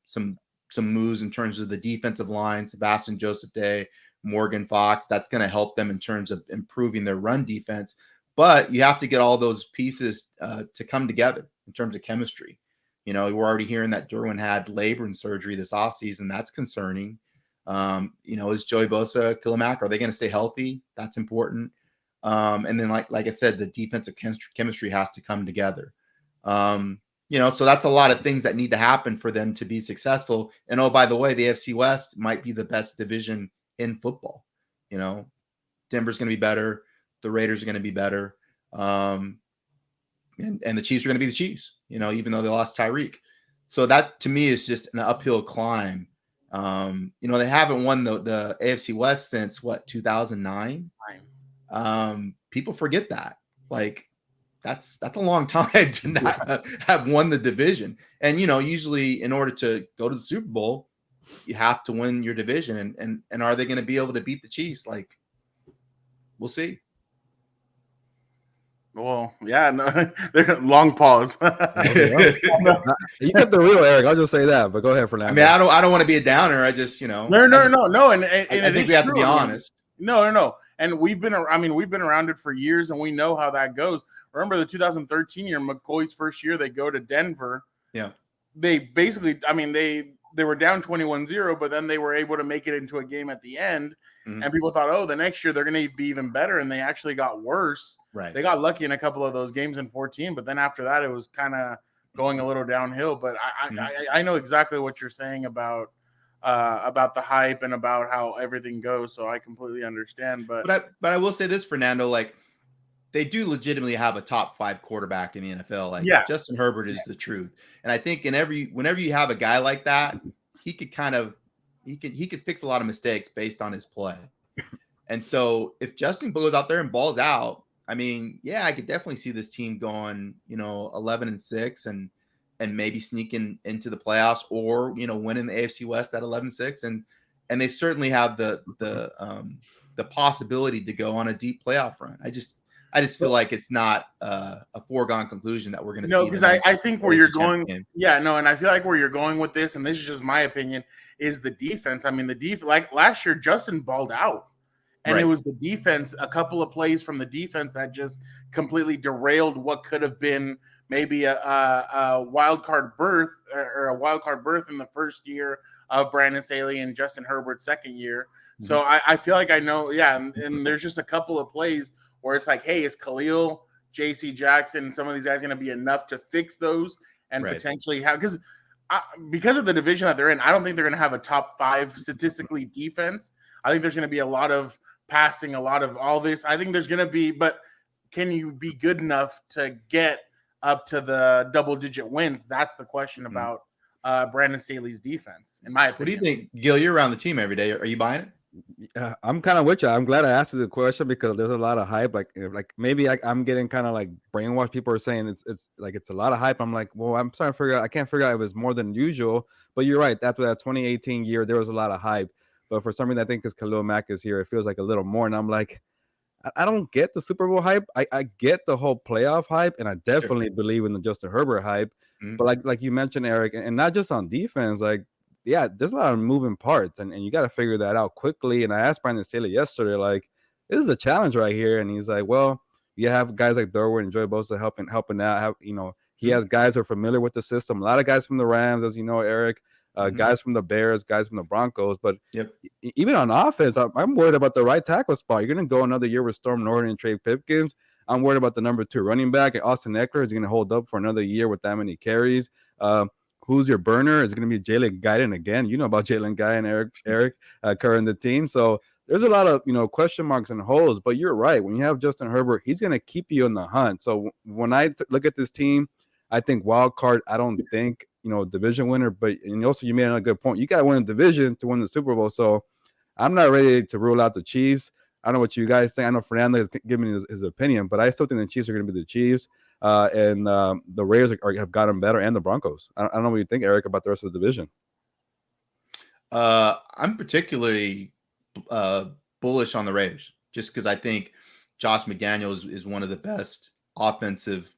moves in terms of the defensive line, Sebastian Joseph Day, Morgan Fox. That's going to help them in terms of improving their run defense. But you have to get all those pieces to come together in terms of chemistry. We're already hearing that Derwin had labor and surgery this offseason. That's concerning. Is Joey Bosa, Khalil Mack, are they going to stay healthy? That's important. And then like I said, the defensive chemistry has to come together. So that's a lot of things that need to happen for them to be successful. And oh, by the way, the AFC West might be the best division in football. Denver's going to be better. The Raiders are going to be better. And the Chiefs are going to be the Chiefs, even though they lost Tyreek. So that to me is just an uphill climb. They haven't won the AFC West since 2009. People forget that. Like that's a long time to not have won the division. And usually in order to go to the Super Bowl, you have to win your division. And are they going to be able to beat the Chiefs? Like, we'll see.
Well, yeah, no, long pause.
You kept the real, Eric. I'll just say that. But go ahead, Fernando.
I mean, I don't want to be a downer. I just,
No. And
I think we have to be honest.
No. And we've been around it for years, and we know how that goes. Remember the 2013 year, McCoy's first year, they go to Denver.
Yeah.
They basically, they were down 21-0, but then they were able to make it into a game at the end. Mm-hmm. And people thought, the next year they're going to be even better. And they actually got worse.
Right.
They got lucky in a couple of those games in 14, but then after that, it was kind of going a little downhill. But I know exactly what you're saying about the hype and about how everything goes. So I completely understand. But
I will say this, Fernando, like they do legitimately have a top 5 quarterback in the NFL. Like Justin Herbert is the truth. And I think whenever you have a guy like that, he could he could fix a lot of mistakes based on his play. And so if Justin goes out there and balls out, I mean, I could definitely see this team going, 11-6 and and maybe sneaking into the playoffs, or winning the AFC West at 11-6, and they certainly have the possibility to go on a deep playoff run. I just feel like it's not a foregone conclusion that we're going to see.
Because I think where you're going,
game.
and I feel like where you're going with this, and this is just my opinion, is the defense. I mean, the defense, like last year, Justin balled out, and
Right.
it was the defense, a couple of plays from the defense that just completely derailed what could have been maybe a wild card berth or a wild card berth in the first year of Brandon Staley and Justin Herbert's second year.
Mm-hmm.
So I feel like I know, and there's just a couple of plays where it's like, hey, is Khalil, J.C. Jackson, some of these guys going to be enough to fix those and
Right.
potentially have because of the division that they're in, I don't think they're going to have a top 5 statistically defense. I think there's going to be a lot of passing, a lot of all this. I think there's going to be, but can you be good enough to get up to the double-digit wins? That's the question about Brandon Staley's defense, in my opinion.
What do you think, Gil? You're around the team every day. Are you buying it?
I'm kind of with you. I'm glad I asked you the question because there's a lot of hype. Like maybe I'm getting kind of like brainwashed. People are saying it's like it's a lot of hype. I'm like, well, I'm trying to figure out. I can't figure out if it's more than usual. But you're right. After that 2018 year, there was a lot of hype. But for some reason, I think because Khalil Mack is here, it feels like a little more. And I'm like, I don't get the Super Bowl hype. I get the whole playoff hype, and I definitely believe in the Justin Herbert hype.
Mm-hmm.
But like you mentioned, Eric, and not just on defense, like. Yeah, there's a lot of moving parts, and you got to figure that out quickly. And I asked Brandon Staley yesterday, like, this is a challenge right here. And he's like, well, you have guys like Derwin and Joey Bosa helping out. He has guys who are familiar with the system. A lot of guys from the Rams, as you know, Eric, guys from the Bears, guys from the Broncos. But even on offense, I'm worried about the right tackle spot. You're going to go another year with Storm Norton and Trey Pipkins. I'm worried about the number 2 running back. And Austin Eckler is going to hold up for another year with that many carries. Who's your burner? Is it going to be Jalen Guyton again? You know about Jalen Guyton, Eric, covering the team. So there's a lot of question marks and holes. But you're right. When you have Justin Herbert, he's going to keep you in the hunt. So when I look at this team, I think wild card. I don't think division winner. But and also you made a good point. You got to win a division to win the Super Bowl. So I'm not ready to rule out the Chiefs. I don't know what you guys think. I know Fernando is giving his opinion, but I still think the Chiefs are going to be the Chiefs. And the Raiders have gotten better, and the Broncos. I don't know what you think, Eric, about the rest of the division.
I'm particularly bullish on the Raiders, just because I think Josh McDaniels is one of the best offensive,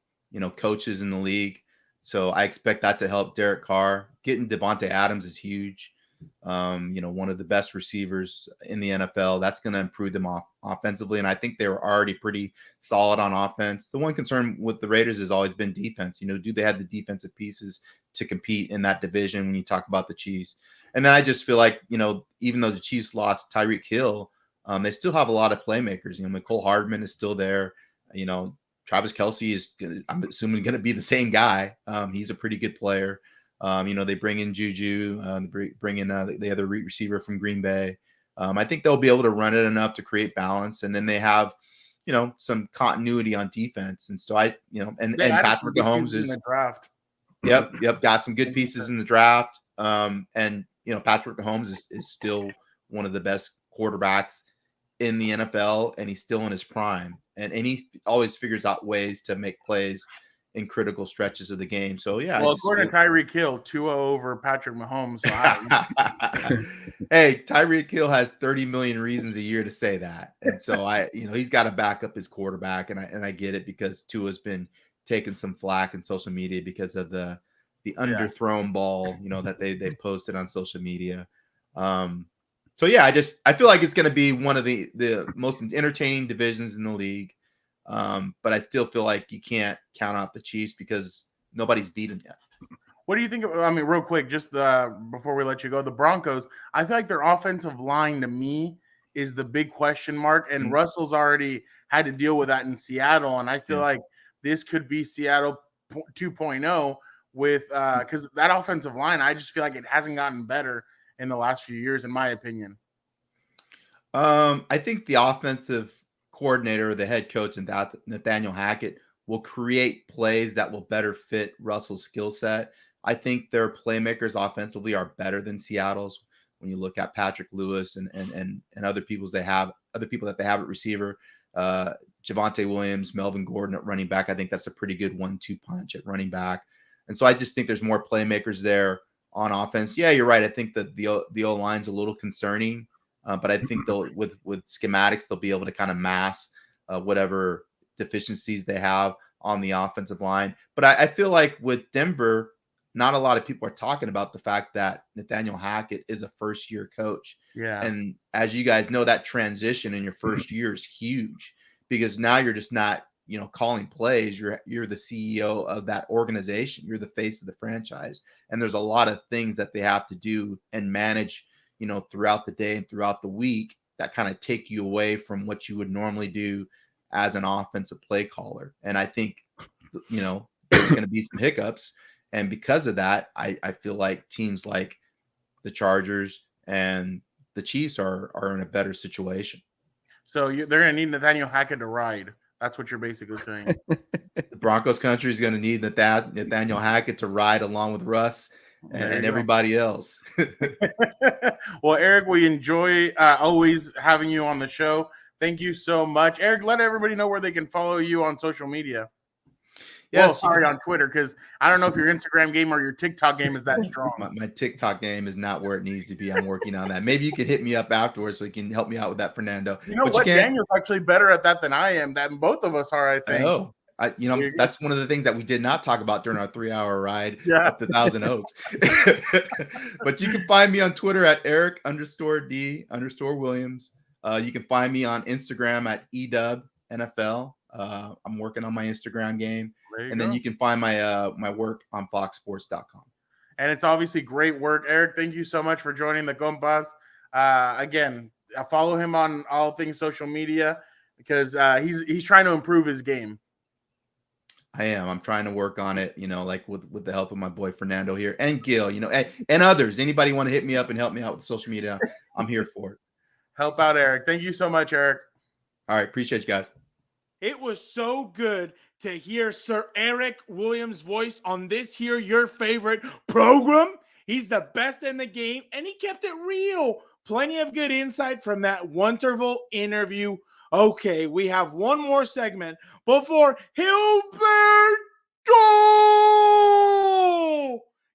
coaches in the league. So I expect that to help Derek Carr. Getting Devontae Adams is huge. One of the best receivers in the NFL. That's going to improve them offensively. And I think they were already pretty solid on offense. The one concern with the Raiders has always been defense. Do they have the defensive pieces to compete in that division when you talk about the Chiefs? And then I just feel like, even though the Chiefs lost Tyreek Hill, they still have a lot of playmakers. Mecole Hardman is still there. Travis Kelce is, I'm assuming, going to be the same guy. He's a pretty good player. They bring in Juju, bring in the other receiver from Green Bay. I think they'll be able to run it enough to create balance. And then they have, some continuity on defense. And so and Patrick Mahomes is in
the draft.
Yep. Got some good pieces in the draft. And Patrick Mahomes is still one of the best quarterbacks in the NFL, and he's still in his prime. And he always figures out ways to make plays in critical stretches of the game. So
well, according to Tyreek Hill, 2-0 over Patrick Mahomes. So
hey, Tyreek Hill has 30 million reasons a year to say that, and so he's got to back up his quarterback, and I get it because Tua's been taking some flack in social media because of the underthrown ball, that they posted on social media. So yeah, I feel like it's going to be one of the most entertaining divisions in the league. But I still feel like you can't count out the Chiefs because nobody's beat them yet.
What do you think? Real quick, just before we let you go, the Broncos, I feel like their offensive line to me is the big question mark. And Russell's already had to deal with that in Seattle. And I feel like this could be Seattle 2.0 with because that offensive line, I just feel like it hasn't gotten better in the last few years, in my opinion.
I think the offensive coordinator, the head coach, and Nathaniel Hackett will create plays that will better fit Russell's skill set. I think their playmakers offensively are better than Seattle's. When you look at Patrick Lewis and other people that they have at receiver, Javonte Williams, Melvin Gordon at running back, I think that's a pretty good 1-2 punch at running back. And so I just think there's more playmakers there on offense. Yeah, you're right. I think that the O-line's a little concerning, but I think they'll with schematics they'll be able to kind of mask whatever deficiencies they have on the offensive line. But I feel like with Denver, not a lot of people are talking about the fact that Nathaniel Hackett is a first-year coach.
Yeah.
And as you guys know, that transition in your first year is huge because now you're just not, calling plays. You're the CEO of that organization. You're the face of the franchise. And there's a lot of things that they have to do and manage, throughout the day and throughout the week that kind of take you away from what you would normally do as an offensive play caller. And I think, there's going to be some hiccups. And because of that, I feel like teams like the Chargers and the Chiefs are in a better situation.
So they're going to need Nathaniel Hackett to ride. That's what you're basically saying.
The Broncos country is going to need Nathaniel Hackett to ride along with Russ and everybody else.
Well, Eric, we enjoy always having you on the show. Thank you so much. Eric, let everybody know where they can follow you on social media. Yes, well, sorry, on Twitter, because I don't know if your Instagram game or your TikTok game is that strong.
My TikTok game is not where it needs to be. I'm working on that. Maybe you can hit me up afterwards so you can help me out with that, Fernando.
You know what? Daniel's actually better at that than I am. That both of us are, I think.
Oh, that's one of the things that we did not talk about during our 3-hour ride up to Thousand Oaks. But you can find me on Twitter at Eric_D_Williams. You can find me on Instagram at EDubNFL. I'm working on my Instagram game. And then you can find my work on foxsports.com.
And it's obviously great work. Eric, thank you so much for joining the Compas. Again, I follow him on all things social media because he's trying to improve his game.
I am. I'm trying to work on it, like with the help of my boy Fernando here and Gil, and others. Anybody want to hit me up and help me out with social media, I'm here for it.
Help out, Eric. Thank you so much, Eric.
All right. Appreciate you guys.
It was so good to hear Sir Eric Williams' voice on this here, your favorite program. He's the best in the game, and he kept it real. Plenty of good insight from that Wonderful interview. Okay, we have one more segment before Herbert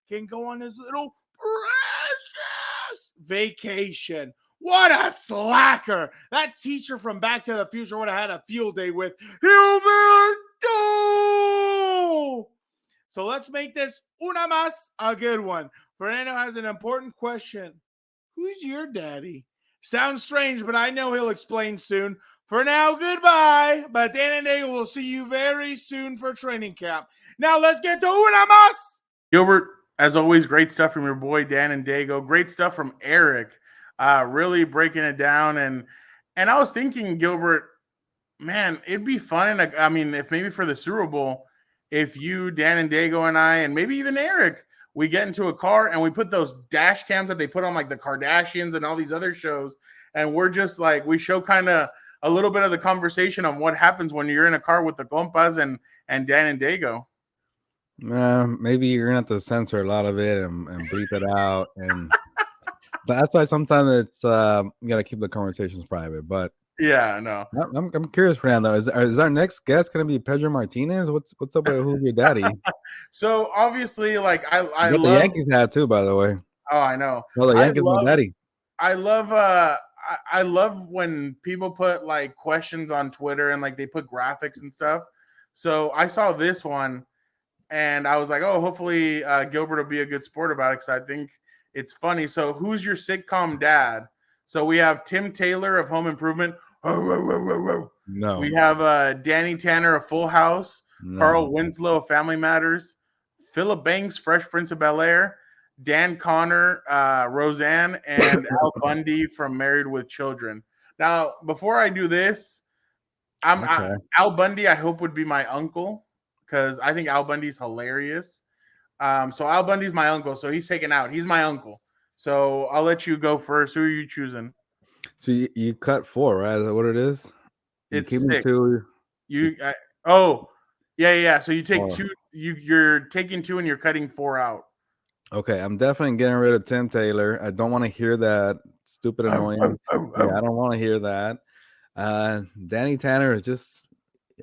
can go on his little precious vacation. What a slacker. That teacher from Back to the Future would have had a field day with Herbert. So let's make this una más a good one. Fernando has an important question. Who's your daddy? Sounds strange, but I know he'll explain soon. For now, goodbye. But Dan and Diego will see you very soon for training camp. Now let's get to una más. Gilbert, as always, great stuff from your boy Dan and Diego. Great stuff from Eric. Really breaking it down. And I was thinking, Gilbert, man, it'd be fun. And I mean, if maybe for the Super Bowl, if you, Dan and Diego and I, and maybe even Eric, we get into a car and we put those dash cams that they put on like the Kardashians and all these other shows. And we're just like, we show kind of a little bit of the conversation on what happens when you're in a car with the Compas and Dan and Diego.
Maybe you're going to have to censor a lot of it and bleep it out. And that's why sometimes it's you got to keep the conversations private. But
yeah, no.
I'm curious, Fernando. Is our next guest going to be Pedro Martinez? What's up with who's your daddy?
So obviously, like I
love the Yankees hat too, by the way.
Oh, I know.
Well, the Yankees my daddy.
I love when people put like questions on Twitter and like they put graphics and stuff. So I saw this one and I was like, oh, hopefully Gilbert will be a good sport about it because I think it's funny. So who's your sitcom dad? So we have Tim Taylor of Home Improvement.
No.
We have Danny Tanner of Full House. No. Carl Winslow of Family Matters. Philip Banks, Fresh Prince of Bel-Air. Dan Connor, Roseanne, and Al Bundy from Married with Children. Now, before I do this, Al Bundy, I hope would be my uncle because I think Al Bundy's hilarious. So Al Bundy's my uncle, so he's taken out. He's my uncle. So I'll let you go first. Who are you choosing?
So you cut 4, right? Is that what it is?
It's 6. Yeah. So you take 2. You're taking 2 and you're cutting 4 out.
Okay, I'm definitely getting rid of Tim Taylor. I don't want to hear that stupid annoying. Yeah, I don't want to hear that. Danny Tanner is just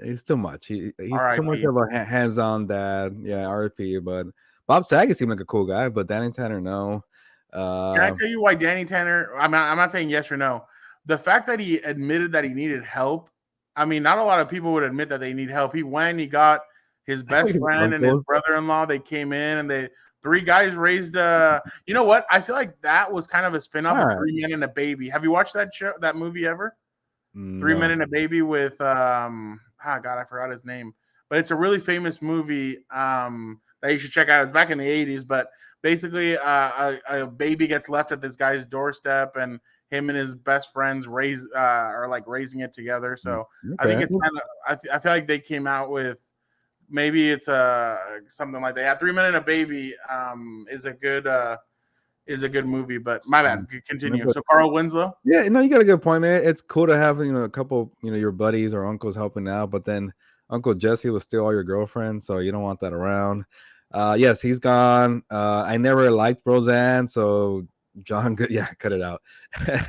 He's too much. He's too much
R.I.P.
of a hands-on dad. Yeah, RP. But Bob Saget seemed like a cool guy, but Danny Tanner, no.
Can I tell you why Danny Tanner? I'm not saying yes or no. The fact that he admitted that he needed help. I mean, not a lot of people would admit that they need help. He went, he got his best friend and his brother-in-law. They came in and they 3 guys raised. You know what? I feel like that was kind of a spinoff of 3 Men and a Baby. Have you watched that movie ever? 3 Men and a Baby with God, I forgot his name. But it's a really famous movie that you should check out. It's back in the 80s, but basically a baby gets left at this guy's doorstep, and him and his best friends are like raising it together. So I think it's kind of I feel like they came out with maybe it's something like that. Yeah, 3 Men and a Baby is a good movie, but my bad. Continue. So Carl Winslow.
Yeah, you got a good point, man. It's cool to have a couple your buddies or uncles helping out, but then Uncle Jesse was still all your girlfriend, so you don't want that around. Yes, he's gone. I never liked Roseanne, so John Good. Yeah, cut it out.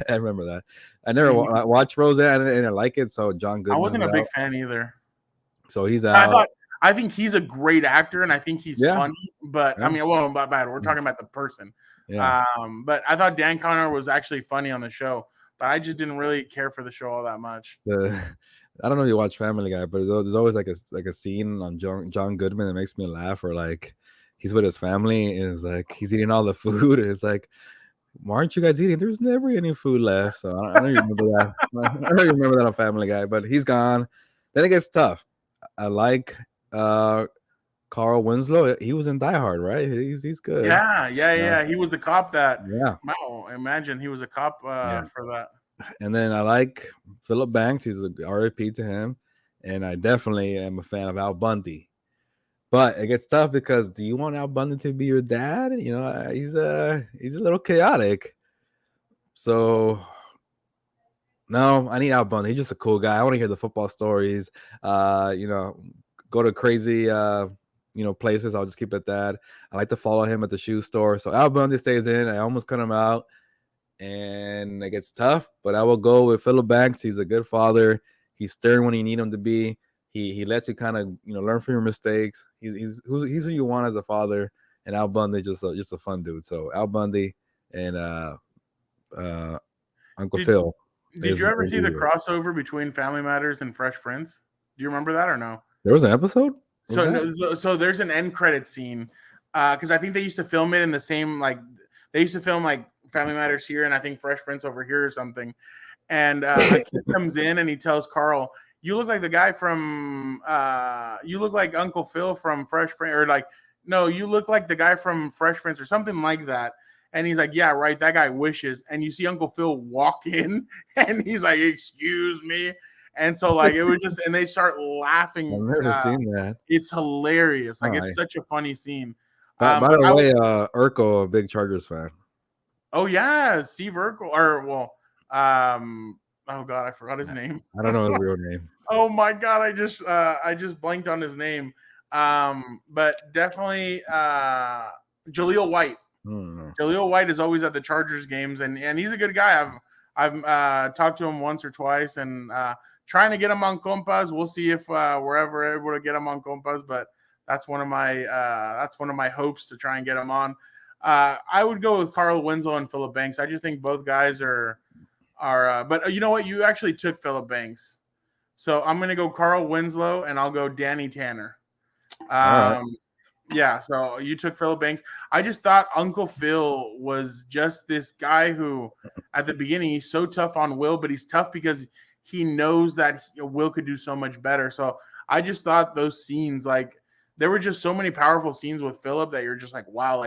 I remember that. I never watched Roseanne and I like it, so John Good.
I wasn't a big fan either.
So he's out.
I think he's a great actor, and I think he's funny. But I mean, well, bad. We're talking about the person.
Yeah.
But I thought Dan Connor was actually funny on the show, but I just didn't really care for the show all that much.
I don't know if you watch Family Guy, but there's always like a scene on John Goodman that makes me laugh, or like he's with his family and it's like he's eating all the food, and it's like, why aren't you guys eating? There's never any food left. So I don't remember that. I don't remember that on Family Guy, but he's gone. Then it gets tough. I like Carl Winslow. He was in Die Hard, right? He's good.
Yeah. He was the cop that. Yeah. Wow. Imagine he was a cop for that.
And then I like Philip Banks. He's a RIP to him. And I definitely am a fan of Al Bundy. But it gets tough because do you want Al Bundy to be your dad? He's a little chaotic. So no, I need Al Bundy. He's just a cool guy. I want to hear the football stories. Go to crazy places. I'll just keep it at that. I like to follow him at the shoe store. So Al Bundy stays in. I almost cut him out. And it gets tough, but I will go with Philip Banks. He's a good father. He's stern when you need him to be. He lets you kind of learn from your mistakes. He's who you want as a father. And Al Bundy just a fun dude. So Al Bundy and Uncle Phil.
Did you ever see the crossover between Family Matters and Fresh Prince? Do you remember that or no?
There was an episode.
So there's an end credit scene because I think they used to film it in the same they used to film Family Matters here and I think Fresh Prince over here or something. And a kid comes in and he tells Carl, "You look like the guy from you look like Uncle Phil from Fresh Prince," or no, you look like the guy from Fresh Prince or something like that. And he's like, "Yeah, right. That guy wishes." And you see Uncle Phil walk in and he's like, "Excuse me." And so it was just, and they start laughing.
I've never seen that.
It's hilarious. It's such a funny scene.
By the way, Urkel, a big Chargers fan.
Oh yeah, Steve Urkel, oh God, I forgot his name.
I don't know his real name.
Oh my God, I just blanked on his name. But definitely Jaleel White. Jaleel White is always at the Chargers games, and he's a good guy. I've talked to him once or twice, and trying to get him on Compas. We'll see if we're ever able to get him on Compas, but that's one of my hopes to try and get him on. I would go with Carl Winslow and Philip Banks. I just think both guys are but you know what? You actually took Philip Banks. So I'm going to go Carl Winslow and I'll go Danny Tanner.
Right.
Yeah. So you took Philip Banks. I just thought Uncle Phil was just this guy who at the beginning, he's so tough on Will, but he's tough because he knows that Will could do so much better. So I just thought those scenes, there were just so many powerful scenes with Philip that you're just like, wow,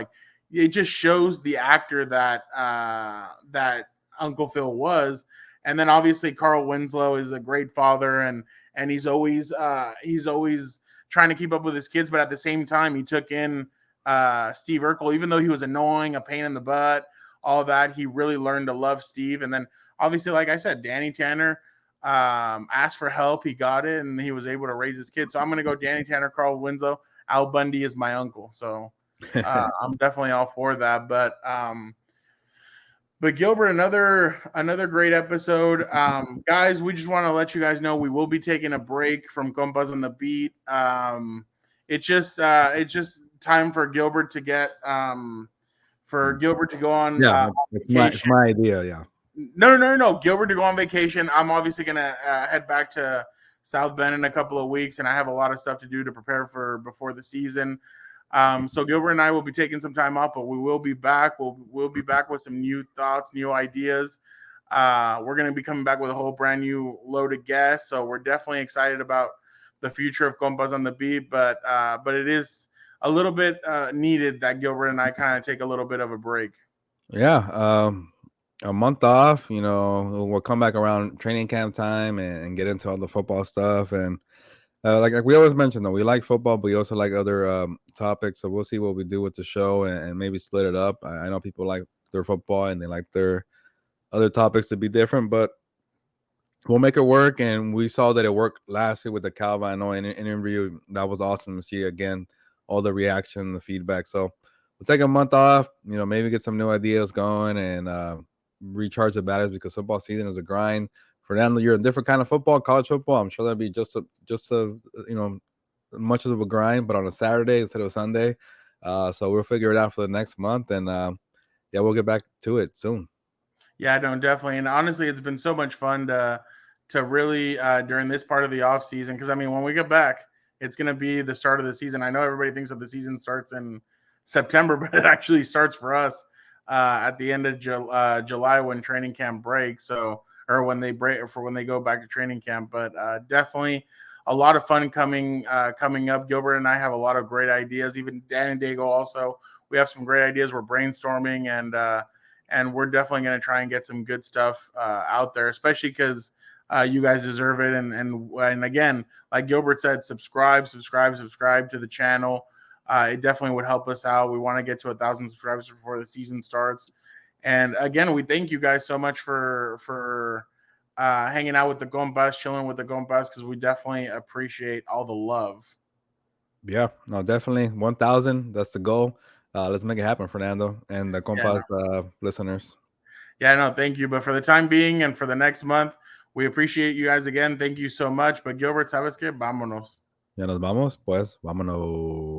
it just shows the actor that that Uncle Phil was. And then obviously Carl Winslow is a great father, and he's always trying to keep up with his kids, but at the same time he took in Steve Urkel, even though he was annoying, a pain in the butt, all that. He really learned to love Steve. And then obviously, like I said, Danny Tanner asked for help, he got it, and he was able to raise his kids. So I'm going to go Danny Tanner, Carl Winslow. Al Bundy is my uncle, so I'm definitely all for that. But But Gilbert, another great episode. Guys, we just want to let you guys know we will be taking a break from Compas on the Beat. It's just time for Gilbert to get go on
it's my idea. Yeah.
No. Gilbert to go on vacation. I'm obviously gonna head back to South Bend in a couple of weeks, and I have a lot of stuff to do to prepare for before the season. So Gilbert and I will be taking some time off, but we will be back. We'll be back with some new thoughts, new ideas. We're going to be coming back with a whole brand new load of guests. So we're definitely excited about the future of Compas on the Beat, but it is a little bit needed that Gilbert and I kind of take a little bit of a break.
Yeah. A month off, we'll come back around training camp time and get into all the football stuff. And like we always mention, though, we like football, but we also like other topics. So we'll see what we do with the show and maybe split it up. I know people like their football and they like their other topics to be different, but we'll make it work. And we saw that it worked last year with the Calvin. I know in an interview, that was awesome to see again, all the reaction, the feedback. So we'll take a month off, maybe get some new ideas going and recharge the batteries because football season is a grind. Fernando, you're a different kind of football, college football. I'm sure that'd be just much of a grind, but on a Saturday instead of a Sunday. So we'll figure it out for the next month, and we'll get back to it soon.
Yeah, no, definitely. And honestly, it's been so much fun to really during this part of the off season, because I mean, when we get back, it's going to be the start of the season. I know everybody thinks that the season starts in September, but it actually starts for us at the end of July when training camp breaks. So, or when they go back to training camp. But definitely a lot of fun coming up. Gilbert and I have a lot of great ideas. Even Dan and Dago also. We have some great ideas. We're brainstorming and we're definitely going to try and get some good stuff out there, especially because you guys deserve it. And again, like Gilbert said, subscribe to the channel. It definitely would help us out. We want to get to 1,000 subscribers before the season starts. And again, we thank you guys so much for hanging out with the Compas, chilling with the Compas, because we definitely appreciate all the love.
Yeah, no, definitely 1,000. That's the goal. Let's make it happen, Fernando, and the Compas listeners.
Yeah, no, thank you. But for the time being and for the next month, we appreciate you guys again. Thank you so much. But Gilbert, ¿sabes qué? Vámonos.
Ya nos vamos, pues, vámonos.